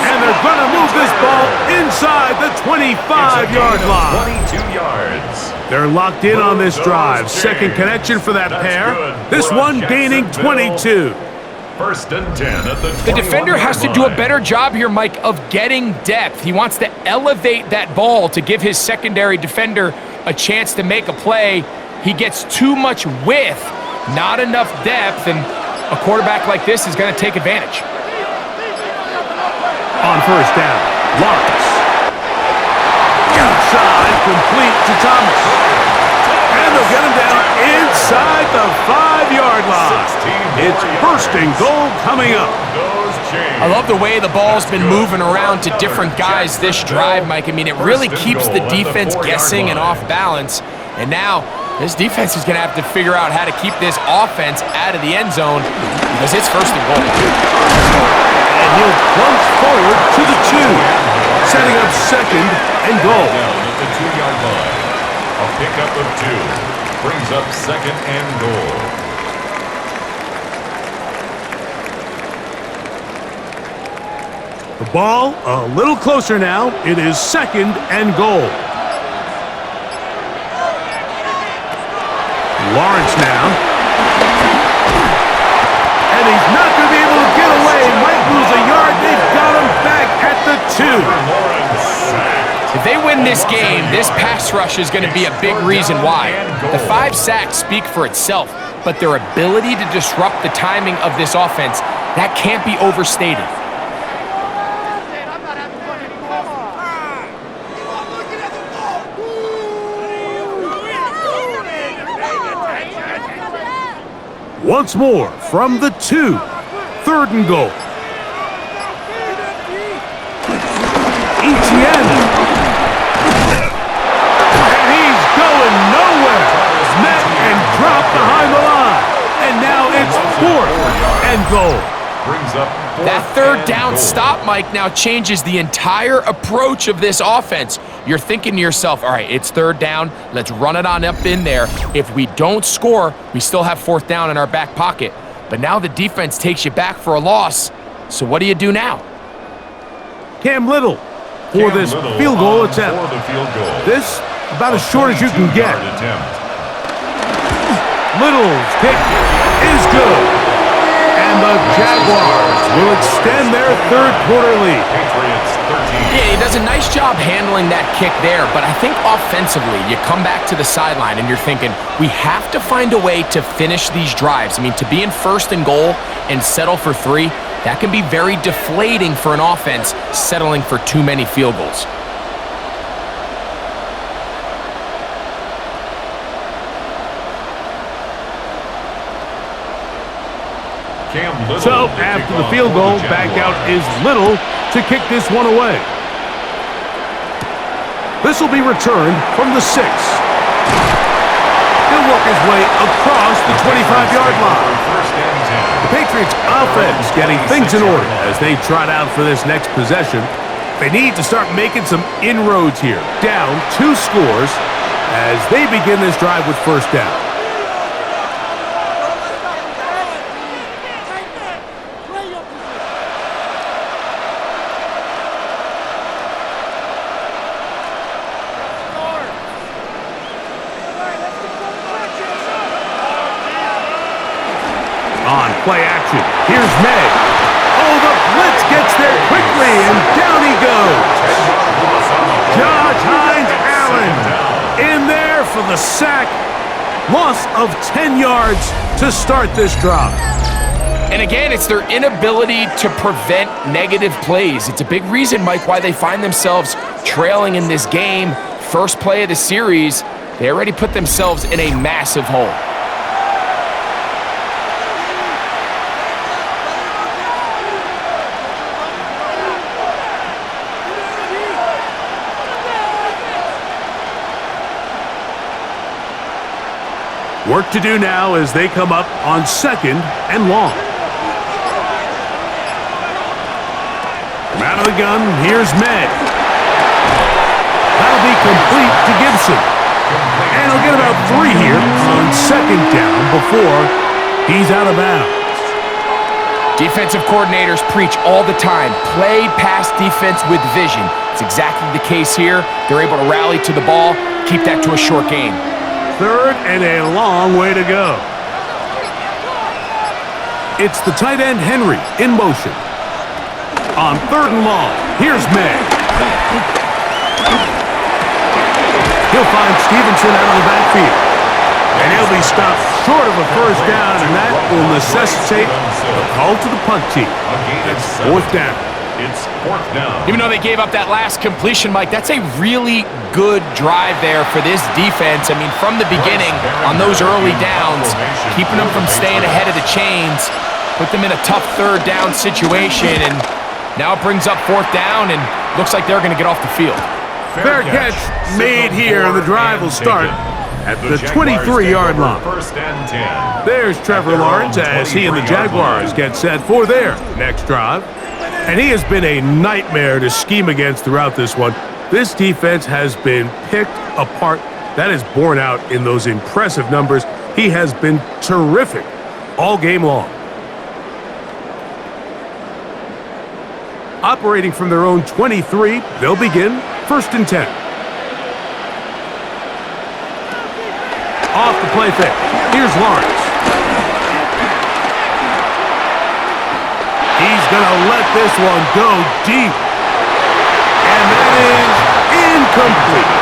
And they're going to move this ball inside the 25-yard line. 22 yards. They're locked in on this drive. Second connection for that pair. This one gaining 22. First and 10 at the The defender has to 21-yard do a line. better job here, Mike, of getting depth. He wants to elevate that ball to give his secondary defender a chance to make a play. He gets too much width, not enough depth, and a quarterback like this is going to take advantage. On first down, Lawrence. Outside, complete to Thomas. And they'll get him down inside the 5-yard line. It's first and goal coming up. I love the way the ball's been moving around to different guys this drive, Mike. I mean, it really keeps the defense guessing and off balance. And now this defense is going to have to figure out how to keep this offense out of the end zone because it's first and goal. And he'll plunge forward to the 2, setting up second and goal. Down at the 2-yard line. A pickup of 2 brings up second and goal. The ball a little closer now. It is second and goal. Lawrence now. And he's not going to be able to get away. Might lose a yard. They've got him back at the 2. If they win this game, this pass rush is going to be a big reason why. The 5 sacks speak for itself, but their ability to disrupt the timing of this offense, that can't be overstated. Once more from the 2. Third and goal. Etienne. And he's going nowhere. Met and dropped behind the line. And now it's fourth and goal. Brings up That third down stop, Mike, now changes the entire approach of this offense. You're thinking to yourself, all right, it's third down. Let's run it on up in there. If we don't score, we still have fourth down in our back pocket. But now the defense takes you back for a loss. So what do you do now? Cam Little for this field goal attempt. This about as short as you can get. Little's kick is good. And the Jaguars will extend their third quarter lead. Patriots 13. Yeah, he does a nice job handling that kick there, but I think offensively, you come back to the sideline and you're thinking, we have to find a way to finish these drives. I mean, to be in first and goal and settle for 3, that can be very deflating for an offense settling for too many field goals. So, after the field goal, back out is Little to kick this one away. This will be returned from the 6. He'll work his way across the 25-yard line. The Patriots offense getting things in order as they trot out for this next possession. They need to start making some inroads here. Down 2 scores as they begin this drive with first down. On play action, here's May. Oh, the blitz gets there quickly, and down he goes. Josh Hines-Allen in there for the sack. Loss of 10 yards to start this drive. And again, it's their inability to prevent negative plays. It's a big reason, Mike, why they find themselves trailing in this game. First play of the series, they already put themselves in a massive hole. Work to do now as they come up on second and long. From out of the gun, here's May. That'll be complete to Gibson. And he'll get about 3 here on second down before he's out of bounds. Defensive coordinators preach all the time, play pass defense with vision. It's exactly the case here. They're able to rally to the ball, keep that to a short game. Third and a long way to go. It's the tight end Henry in motion. On 3rd and long, here's May. He'll find Stevenson out of the backfield. And he'll be stopped short of a first down, and that will necessitate a call to the punt team. It's 4th down. It's 4th down. Even though they gave up that last completion, Mike, that's a really good drive there for this defense. I mean, from the beginning, on those early downs, keeping them from staying ahead of the chains, put them in a tough 3rd down situation, and now it brings up 4th down, and looks like they're going to get off the field. Fair catch made here, and the drive will start at the 23-yard line. 1st and 10. There's Trevor Lawrence as he and the Jaguars get set for their next drive. And he has been a nightmare to scheme against throughout this one. This defense has been picked apart. That is borne out in those impressive numbers. He has been terrific all game long. Operating from their own 23, they'll begin 1st and 10. Off the play fake. Here's Lawrence. He's going to let this one go deep. And that is incomplete.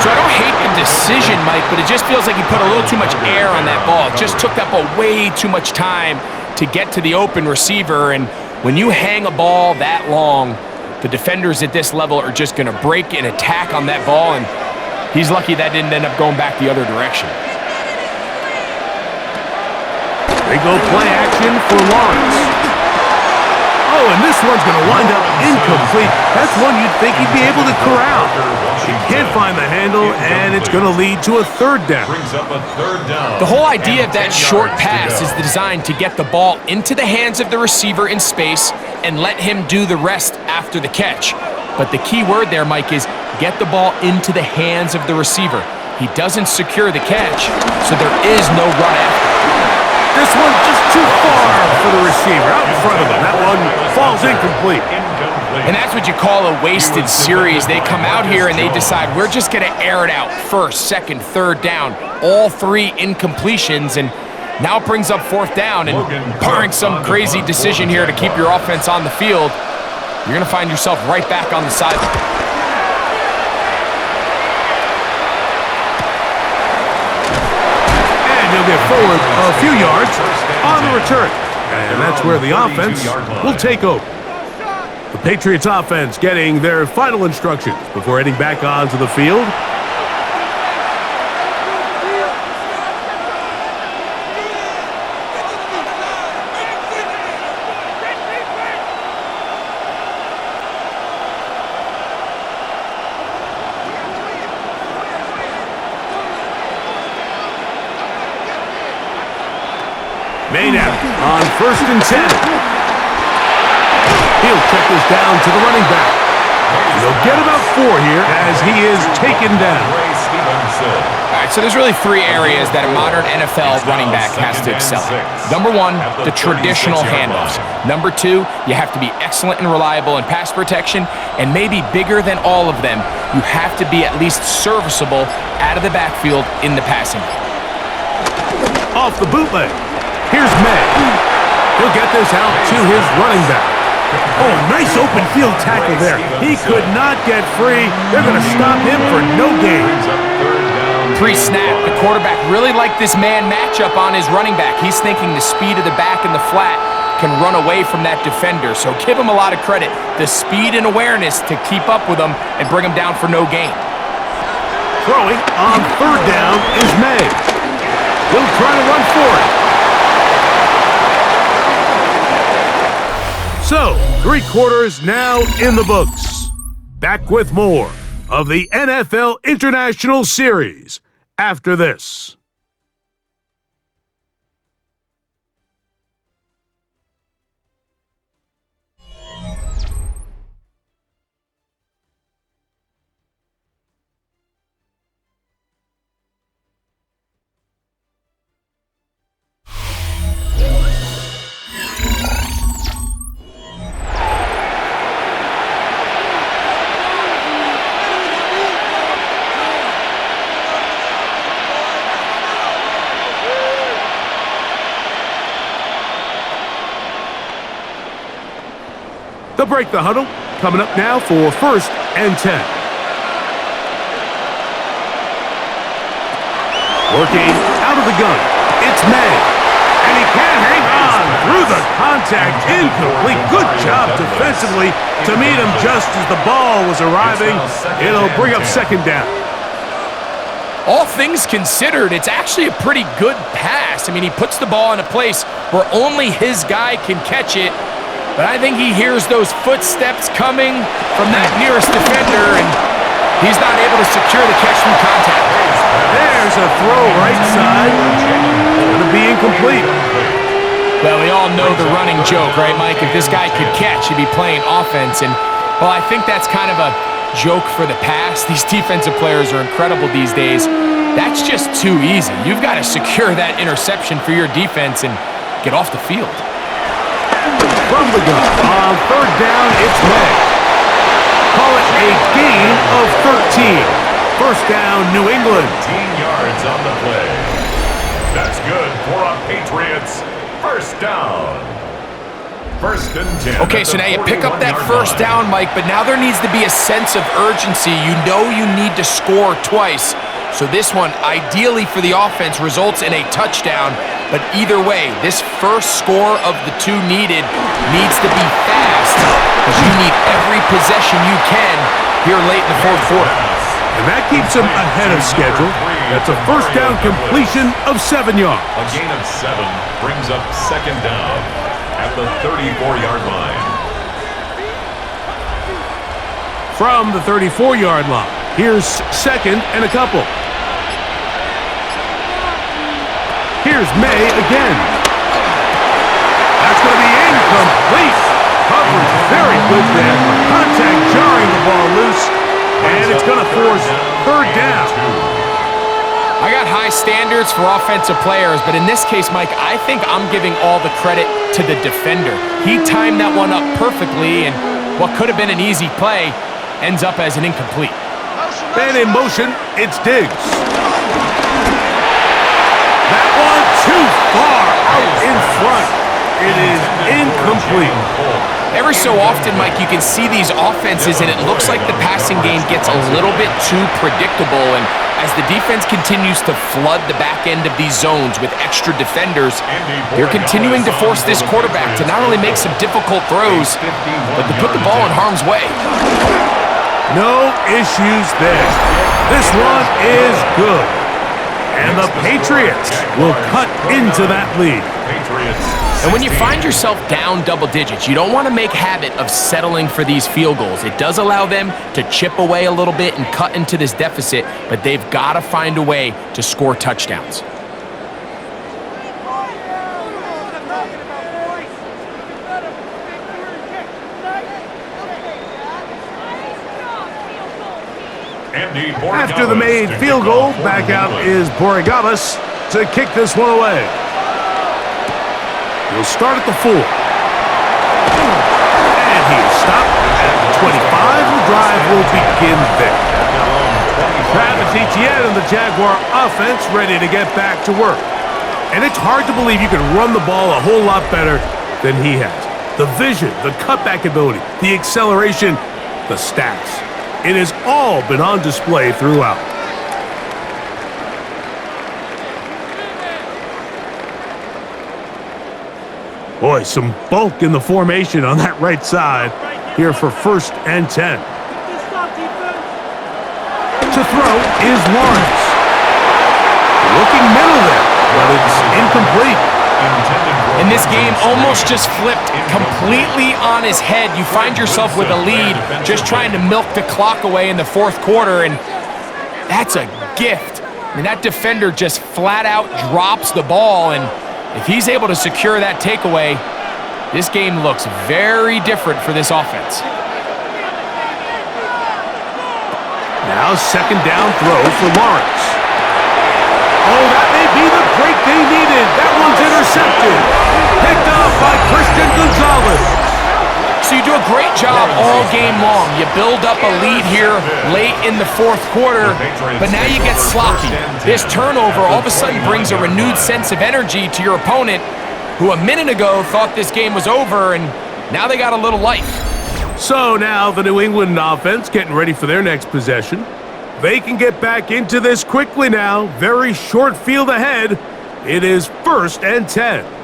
So I don't hate the decision, Mike, but it just feels like he put a little too much air on that ball. It just took that ball way too much time to get to the open receiver. And when you hang a ball that long, the defenders at this level are just going to break and attack on that ball. And he's lucky that didn't end up going back the other direction. They go play action for Lawrence. Oh, and this one's going to wind up incomplete. That's one you'd think he'd be able to corral. He can't find the handle, and it's going to lead to a 3rd down. Brings up a 3rd down. The whole idea of that short pass is designed to get the ball into the hands of the receiver in space and let him do the rest after the catch. But the key word there, Mike, is get the ball into the hands of the receiver. He doesn't secure the catch, so there is no run after. This one's just too far for the receiver out in front of him. That one falls incomplete. And that's what you call a wasted series. They come out here and they decide, we're just going to air it out. 1st, 2nd, 3rd down. All 3 incompletions, and now it brings up 4th down. And barring some crazy decision here to keep your offense on the field, you're going to find yourself right back on the sideline. He'll get forward a few yards on the return. And that's where the offense will take over. The Patriots offense getting their final instructions before heading back onto the field. Made out on 1st and 10. He'll check this down to the running back. He'll get about 4 here as he is taken down. All right, so there's really 3 areas that a modern NFL running back has to excel at. Number 1, the traditional handoffs. Number 2, you have to be excellent and reliable in pass protection. And maybe bigger than all of them, you have to be at least serviceable out of the backfield in the passing game. Off the bootleg. Here's May. He'll get this out to his running back. Oh, nice open field tackle there. He could not get free. They're going to stop him for no gain. Pre-snap, the quarterback really liked this man matchup on his running back. He's thinking the speed of the back and the flat can run away from that defender. So give him a lot of credit. The speed and awareness to keep up with him and bring him down for no gain. Throwing on 3rd down is May. He'll try to run for it. So, 3 quarters now in the books. Back with more of the NFL International Series after this. They'll break the huddle. Coming up now for 1st and 10. Working out of the gun. It's May. And he can't hang on through the contact. Incomplete. Good job defensively to meet him just as the ball was arriving. It'll bring up 2nd down. All things considered, it's actually a pretty good pass. I mean, he puts the ball in a place where only his guy can catch it. But I think he hears those footsteps coming from that nearest defender, and he's not able to secure the catch from contact. There's a throw right side. Going to be incomplete. Well, we all know the running joke, right, Mike? If this guy could catch, he'd be playing offense. And, well, I think that's kind of a joke for the past. These defensive players are incredible these days. That's just too easy. You've got to secure that interception for your defense and get off the field. From the gun. On 3rd down, it's May. Call it a gain of 13. 1st down, New England. 15 yards on the play. That's good for a Patriots 1st down. 1st and 10. Okay, so now you pick up that 1st down, Mike, but now there needs to be a sense of urgency. You know you need to score twice. So this one, ideally for the offense, results in a touchdown. But either way, this first score of the 2 needed needs to be fast, because you need every possession you can here late in the 4th quarter. And that keeps him ahead of schedule. That's a 1st down completion of 7 yards. A gain of 7 brings up 2nd down at the 34-yard line. From the 34-yard line, here's 2nd and a couple. Here's May again. That's going to be incomplete. Coverage very good there. Contact jarring the ball loose. And it's going to force 3rd down. I got high standards for offensive players, but in this case, Mike, I think I'm giving all the credit to the defender. He timed that one up perfectly, and what could have been an easy play ends up as an incomplete. And in motion, it's Diggs. That one too far out in front. It is incomplete. Every so often, Mike, you can see these offenses, and it looks like the passing game gets a little bit too predictable, and as the defense continues to flood the back end of these zones with extra defenders, they're continuing to force this quarterback to not only make some difficult throws, but to put the ball in harm's way. No issues there. This one is good. And the Patriots will cut into that lead. And when you find yourself down double digits, you don't want to make habit of settling for these field goals. It does allow them to chip away a little bit and cut into this deficit, but they've got to find a way to score touchdowns. After the made field goal, back out is Borregales to kick this one away. He'll start at the 4. And he's stopped at the 25. The drive will begin there. Travis Etienne and the Jaguar offense ready to get back to work. And it's hard to believe you can run the ball a whole lot better than he has. The vision, the cutback ability, the acceleration, the stats. It has all been on display throughout. Boy, some bulk in the formation on that right side here for 1st and 10. To throw is Lawrence. Looking middle there, but it's incomplete. And this game almost just flipped completely on his head. You find yourself with a lead, just trying to milk the clock away in the 4th quarter, and that's a gift. I mean, that defender just flat out drops the ball, and if he's able to secure that takeaway, this game looks very different for this offense. Now 2nd down throw for Lawrence. Oh, that may be the break they needed. That one's intercepted. Picked off by Christian Gonzalez. So you do a great job all game long. You build up a lead here late in the 4th quarter, but now you get sloppy. This turnover all of a sudden brings a renewed sense of energy to your opponent, who a minute ago thought this game was over, and now they got a little life. So now the New England offense getting ready for their next possession. They can get back into this quickly now. Very short field ahead. It is 1st and 10.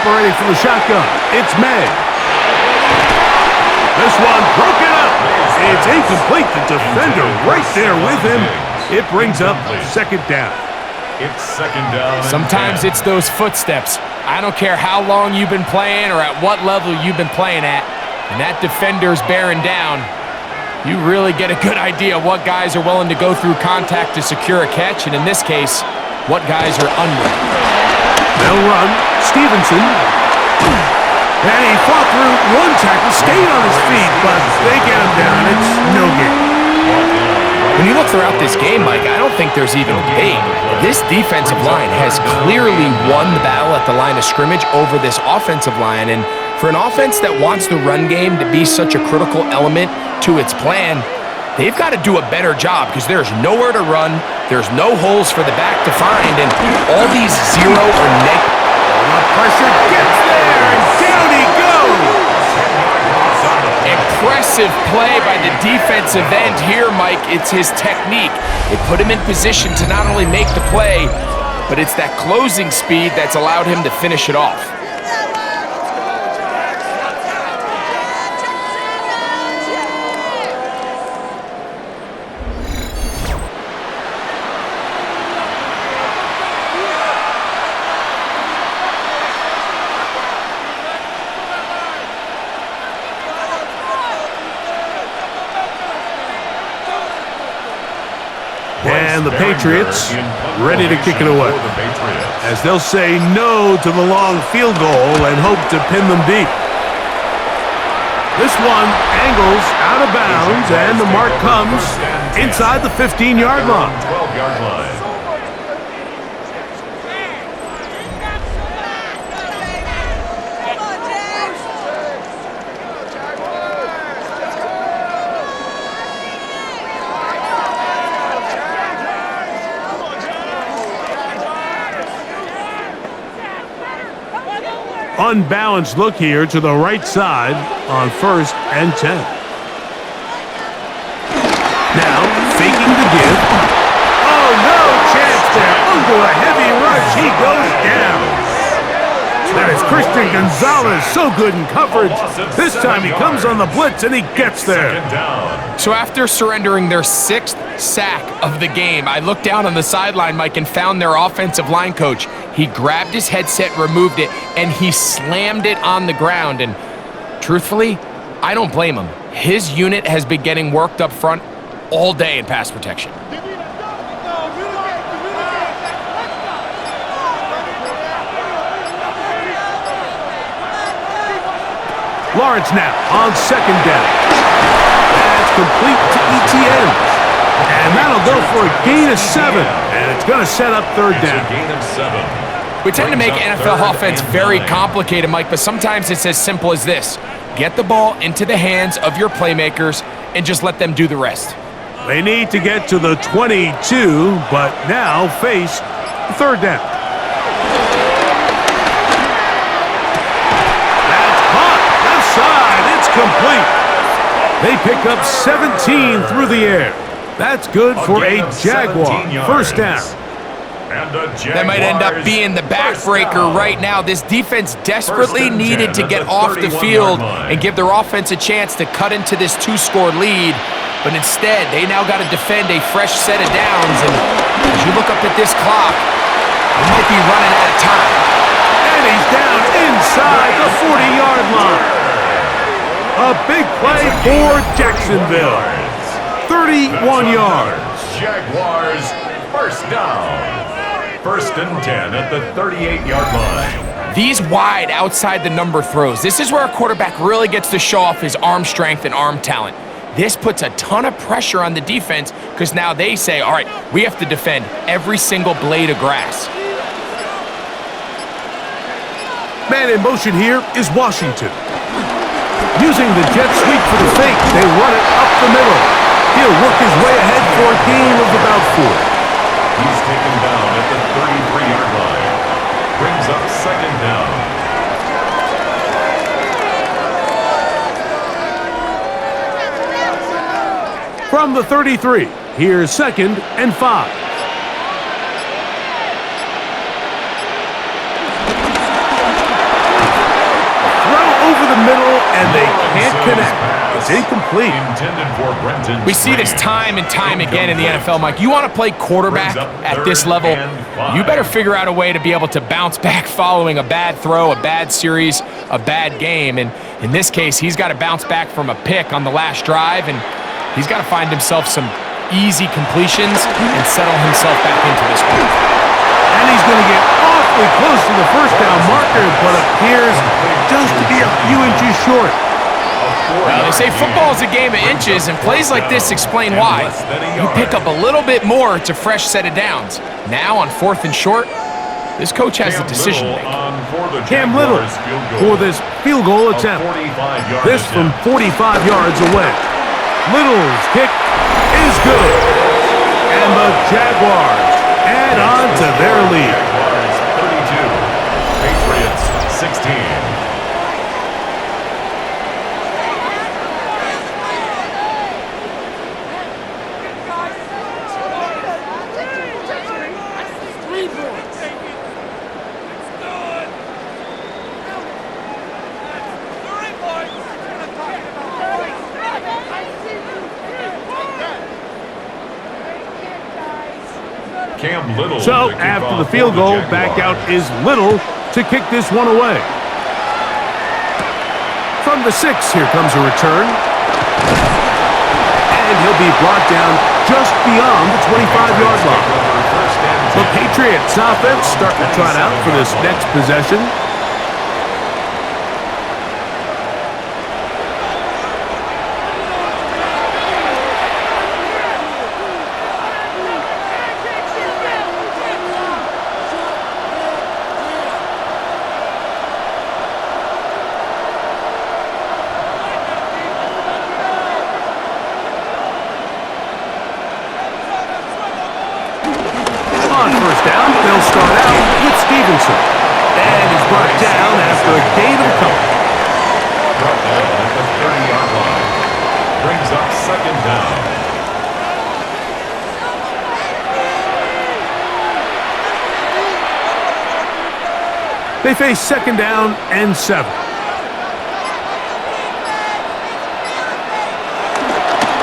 Operating from the shotgun, it's May. This one broken up. It's incomplete. The defender right there with him. It brings up 2nd down. It's 2nd down. Sometimes it's those footsteps. I don't care how long you've been playing or at what level you've been playing at, and that defender's bearing down. You really get a good idea of what guys are willing to go through contact to secure a catch, and in this case, what guys are under. They'll run. Stevenson. And he fought through one tackle, stayed on his feet, but they get him down. It's no gain. When you look throughout this game, Mike, I don't think there's even a debate. This defensive line has clearly won the battle at the line of scrimmage over this offensive line. And for an offense that wants the run game to be such a critical element to its plan, they've got to do a better job because there's nowhere to run, there's no holes for the back to find, and all these zero or negative. Pressure gets there, and down he goes. Impressive play by the defensive end here, Mike. It's his technique. It put him in position to not only make the play, but it's that closing speed that's allowed him to finish it off. And the Patriots ready to kick it away, as they'll say no to the long field goal and hope to pin them deep. This one angles out of bounds, and the mark comes inside the 15-yard line. 12-yard line. Unbalanced look here to the right side on 1st and 10. Now, faking the give. Oh, no chance there. Under a heavy rush, he goes down. That is Christian Gonzalez, so good in coverage. This time he comes on the blitz and he gets there. So after surrendering their 6th sack of the game, I looked down on the sideline, Mike, and found their offensive line coach. He grabbed his headset, removed it, and he slammed it on the ground. And truthfully, I don't blame him. His unit has been getting worked up front all day in pass protection. Lawrence now on 2nd down. That's complete to ETN. And that'll go for a gain of 7. And it's going to set up 3rd down. Gain of 7. We tend to make NFL offense very complicated, Mike, but sometimes it's as simple as this. Get the ball into the hands of your playmakers and just let them do the rest. They need to get to the 22, but now face 3rd down. That's caught. Left side. It's complete. They pick up 17 through the air. That's good for a Jaguar 1st down. That might end up being the backbreaker right now. This defense desperately needed to get off the field and give their offense a chance to cut into this 2-score lead. But instead, they now got to defend a fresh set of downs. And as you look up at this clock, they might be running out of time. And he's down inside the 40-yard line. A big play for Jacksonville. 31 yards. Jaguars 1st down. 1st and 10 at the 38-yard line. These wide outside the number throws. This is where a quarterback really gets to show off his arm strength and arm talent. This puts a ton of pressure on the defense because now they say, all right, we have to defend every single blade of grass. Man in motion here is Washington. Using the jet sweep for the fake, they run it up the middle. He'll work his way ahead for a gain of about 4. He's taken down at the 33-yard line. Brings up second down. From the 33, here's 2nd and 5. Over the middle, and they can't connect. It's incomplete. We see this time and time again in the NFL, Mike. You want to play quarterback at this level, you better figure out a way to be able to bounce back following a bad throw, a bad series, a bad game. And in this case, he's got to bounce back from a pick on the last drive, and he's got to find himself some easy completions and settle himself back into this one. And he's going to get awfully close to the first down marker, but appears just to be a few inches short. Well, they say football is a game of inches, and plays like this explain why. You pick up a little bit more, it's a fresh set of downs. Now on 4th and short, this coach has a decision to make. Cam Little for this field goal attempt. This from 45 yards away. Little's kick is good. And the Jaguars add on to their lead. Jaguars 32, Patriots 16. So, after the field goal, back out is Little to kick this one away. From the 6, here comes a return. And he'll be brought down just beyond the 25-yard line. The Patriots offense starting to trot out for this next possession. They'll start out with Stevenson. And he's brought down after a gain of a couple. Brought down at the 30-yard line. Brings up second down. They face second down and 7.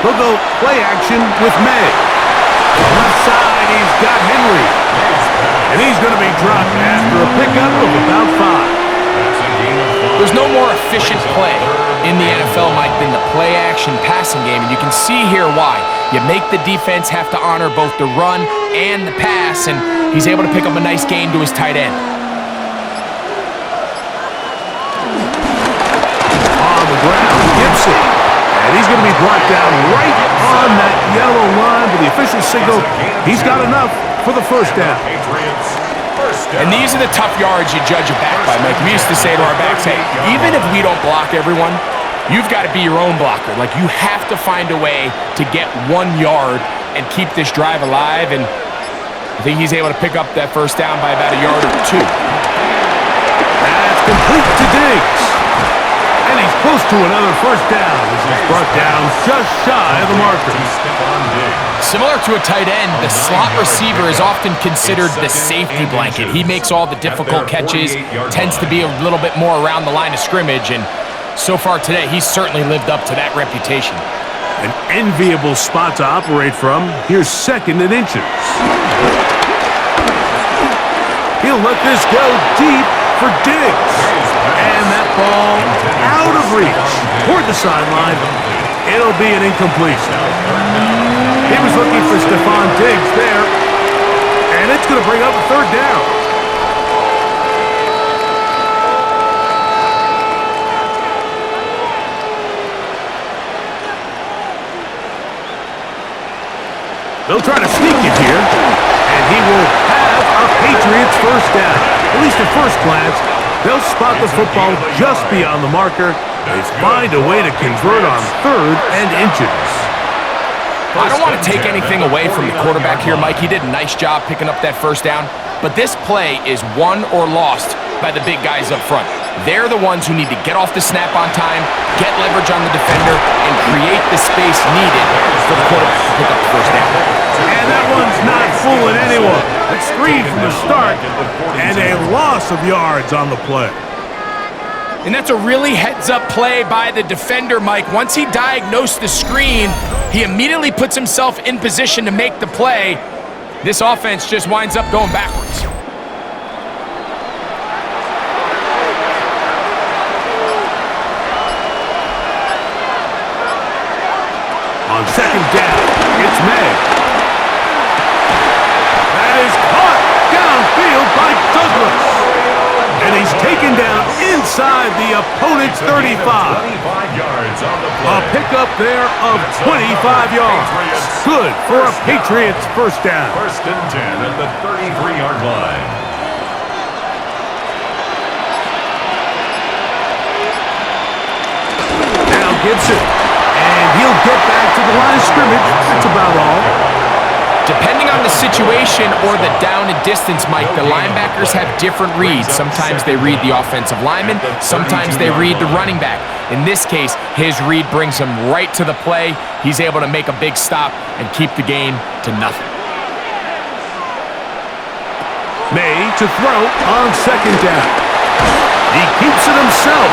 They'll go play action with May. Left side, he's got Henry. And he's going to be dropped after a pickup of about 5. There's no more efficient play in the NFL, Mike, than the play-action passing game, and you can see here why. You make the defense have to honor both the run and the pass, and he's able to pick up a nice gain to his tight end. On the ground, Gibson. And he's going to be brought down right on that yellow line, but the official signal, he's got enough for the first down. And these are the tough yards you judge a back by, Mike. We used to say to our backs, hey, even if we don't block everyone, you've got to be your own blocker. Like, you have to find a way to get 1 yard and keep this drive alive, and I think he's able to pick up that first down by about a yard or 2. That's complete to Diggs. And he's close to another first down as he's brought down just shy of the marker. Similar to a tight end, the slot receiver is often considered the safety blanket. He makes all the difficult catches, tends to be a little bit more around the line of scrimmage, and so far today, he's certainly lived up to that reputation. An enviable spot to operate from. Here's 2nd and inches. He'll let this go deep for Diggs. And that ball out of reach toward the sideline. It'll be an incompletion. He was looking for Stephon Diggs there. And it's going to bring up a 3rd down. They'll try to sneak it here. And he will have a Patriots first down. At least at first glance, They'll spot the football just beyond the marker. They find a way to convert on 3rd and inches. I don't want to take anything away from the quarterback here, Mike. He did a nice job picking up that first down. But this play is won or lost by the big guys up front. They're the ones who need to get off the snap on time, get leverage on the defender, and create the space needed for the quarterback to pick up the first down. And that one's not fooling anyone. It's screen from the start, and a loss of yards on the play. And that's a really heads-up play by the defender, Mike. Once he diagnosed the screen, he immediately puts himself in position to make the play. This offense just winds up going backwards. On 2nd down, it's May. That is caught downfield by Douglas. And he's taken down inside the opponent's 35. A pickup there of 25 yards. Good for a Patriots first down. 1st and 10 at the 33-yard line. Now Gibson. And he'll get back to the line of scrimmage. That's about all. Depending on the situation or the down and distance, Mike, the linebackers have different reads. Sometimes they read the offensive lineman. Sometimes they read the running back. In this case, his read brings him right to the play. He's able to make a big stop and keep the game to nothing. May to throw on 2nd down. He keeps it himself.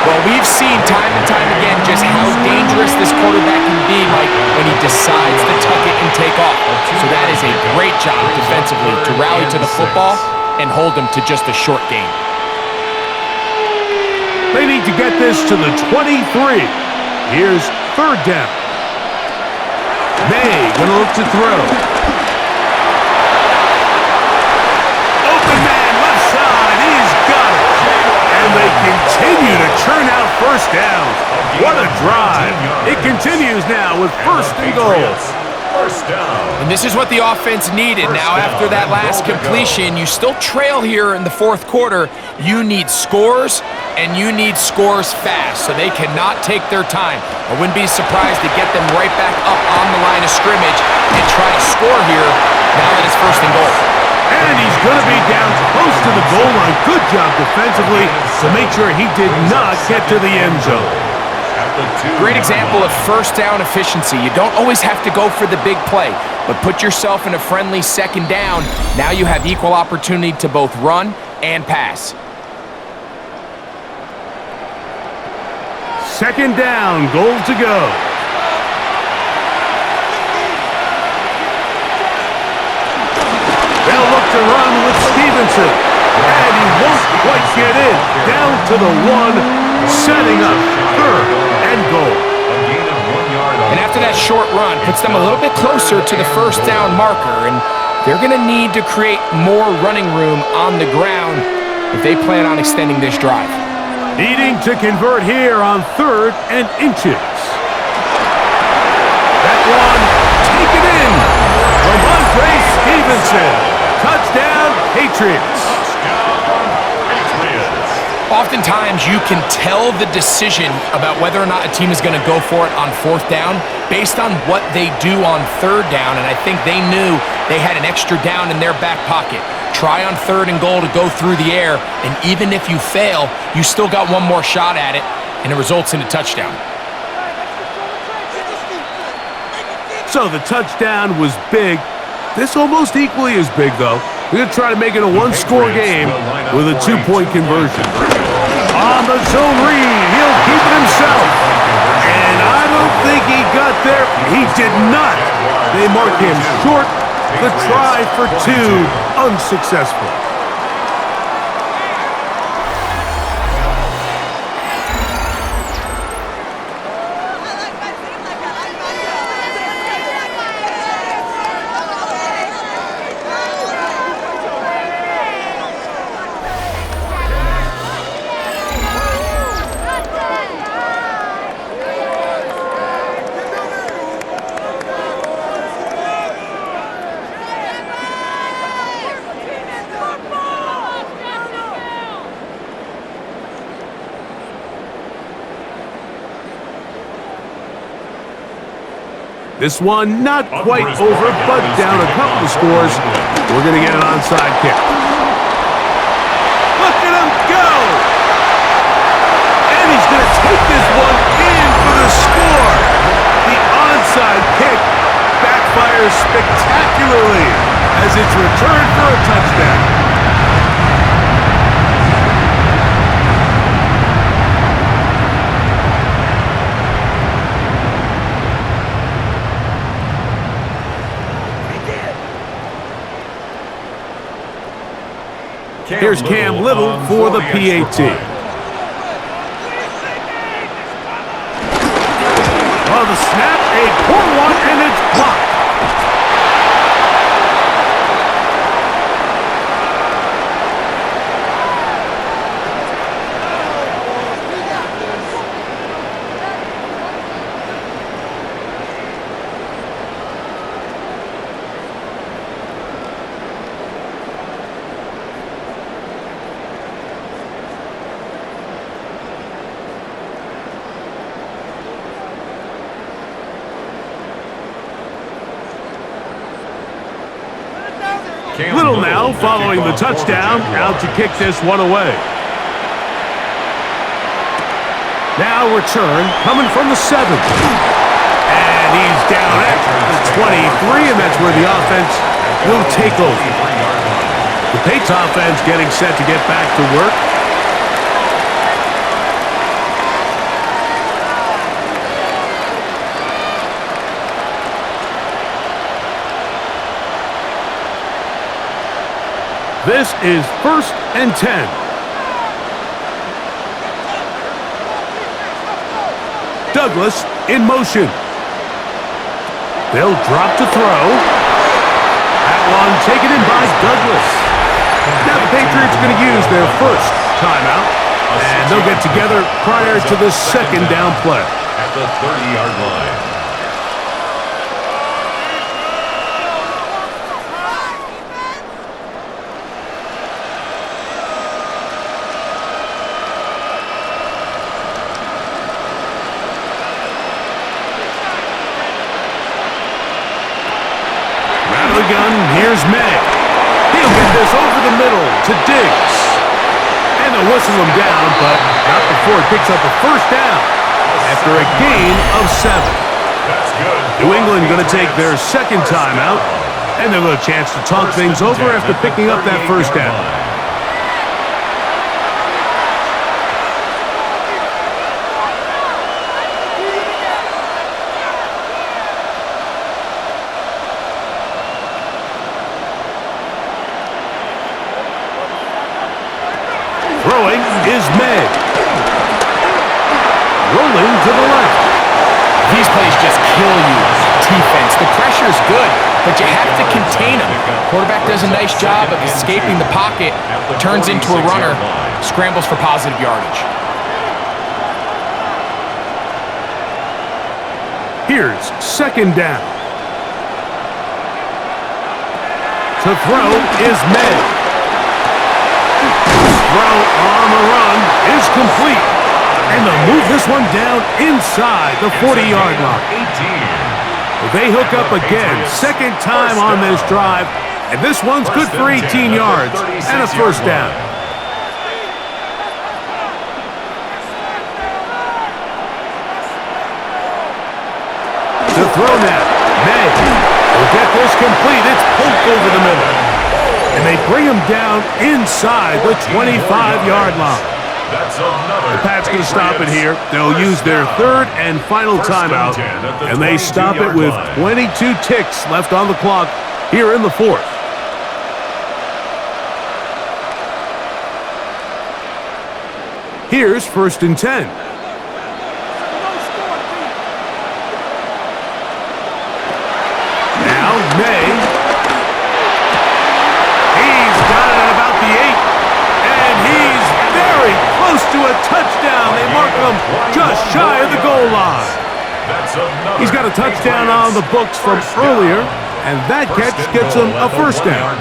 Well, we've seen time and time again just how dangerous this quarterback can be, Mike, when he decides to tuck it and take off. So that is a great job defensively to rally to the football and hold him to just a short gain. They need to get this to the 23. Here's 3rd down. May gonna look to throw. Open man, left side, he's got it. And they continue to churn out first downs. What a drive. It continues now with 1st and goal. First down. And this is what the offense needed. Now, after that last completion, you still trail here in the 4th quarter. You need scores, and you need scores fast, so they cannot take their time. I wouldn't be surprised to get them right back up on the line of scrimmage and try to score here now that it's 1st and goal. And he's going to be down close to the goal line. Good job defensively to make sure he did not get to the end zone. Great example of first down efficiency. You don't always have to go for the big play, but put yourself in a friendly 2nd down. Now you have equal opportunity to both run and pass. 2nd down, goal to go. They'll look to run with Stevenson. And he won't quite get in. Down to the 1, setting up 3rd and goal. And after that short run, puts them a little bit closer to the first down marker. And they're going to need to create more running room on the ground if they plan on extending this drive. Needing to convert here on 3rd and inches. That one, take it in. Ramondre Stevenson. Touchdown, Patriots. Oftentimes, you can tell the decision about whether or not a team is going to go for it on 4th down based on what they do on 3rd down, and I think they knew they had an extra down in their back pocket. Try on 3rd and goal to go through the air, and even if you fail, you still got one more shot at it, and it results in a touchdown. So the touchdown was big. This almost equally as big, though. We're going to try to make it a one-score game with a 2-point conversion. On the zone read, he'll keep it himself. And I don't think he got there. He did not. They mark him short. The try for 2, unsuccessful. This one not quite over, but down a couple of scores. We're going to get an onside kick. Look at him go! And he's going to take this one in for the score. The onside kick backfires spectacularly as it's returned for a touchdown. Here's Cam Little for the PAT. Oh, the snap, a poor one, and it's blocked. Little now following the touchdown, out to kick this one away. Now return coming from the 7. And he's down at the 23, and that's where the offense will take over. The Patriots offense getting set to get back to work. This is 1st and 10. Douglas in motion. They'll drop to throw. That one taken in by Douglas. Now the Patriots are going to use their first timeout, and they'll get together prior to the second down play. At the 30-yard line. Gun, here's May. He'll get this over the middle to Diggs. And they'll whistle him down, but not before it picks up a first down after a gain of 7. That's good. New England going to take their second timeout, and they'll have a chance to talk things over after picking up that first down. Throwing is May. Rolling to the left. These plays just kill you. Defense. The pressure is good, but you have to contain them. Quarterback does a nice job of escaping the pocket, turns into a runner, scrambles for positive yardage. Here's second down. To throw is May. Throw on the run is complete. And they'll move this one down inside the 40-yard line. They hook up again, second time on this drive, and this one's good for 18 yards and a first down. To throw now, May will get this complete. It's poked over the middle. And they bring him down inside the 25-yard line. The Pats going to stop it here. They'll use their third and final timeout, and they stop it with 22 ticks left on the clock here in the fourth. Here's 1st and 10. Now May. To a touchdown. They mark him just shy of the goal line. He's got a touchdown on the books from earlier, and that catch gets him a first down.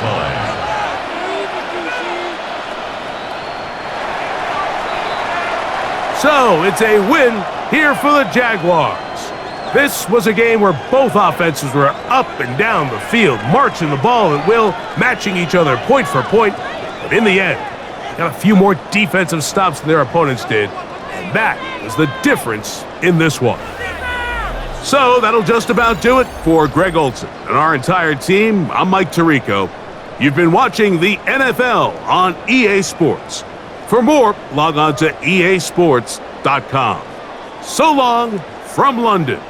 So it's a win here for the Jaguars. This was a game where both offenses were up and down the field, marching the ball at will, matching each other point for point. But in the end, they got a few more defensive stops than their opponents did, and that was the difference in this one. So that'll just about do it for Greg Olson and our entire team. I'm Mike Tirico. You've been watching the NFL on EA Sports. For more, log on to easports.com. So long from London.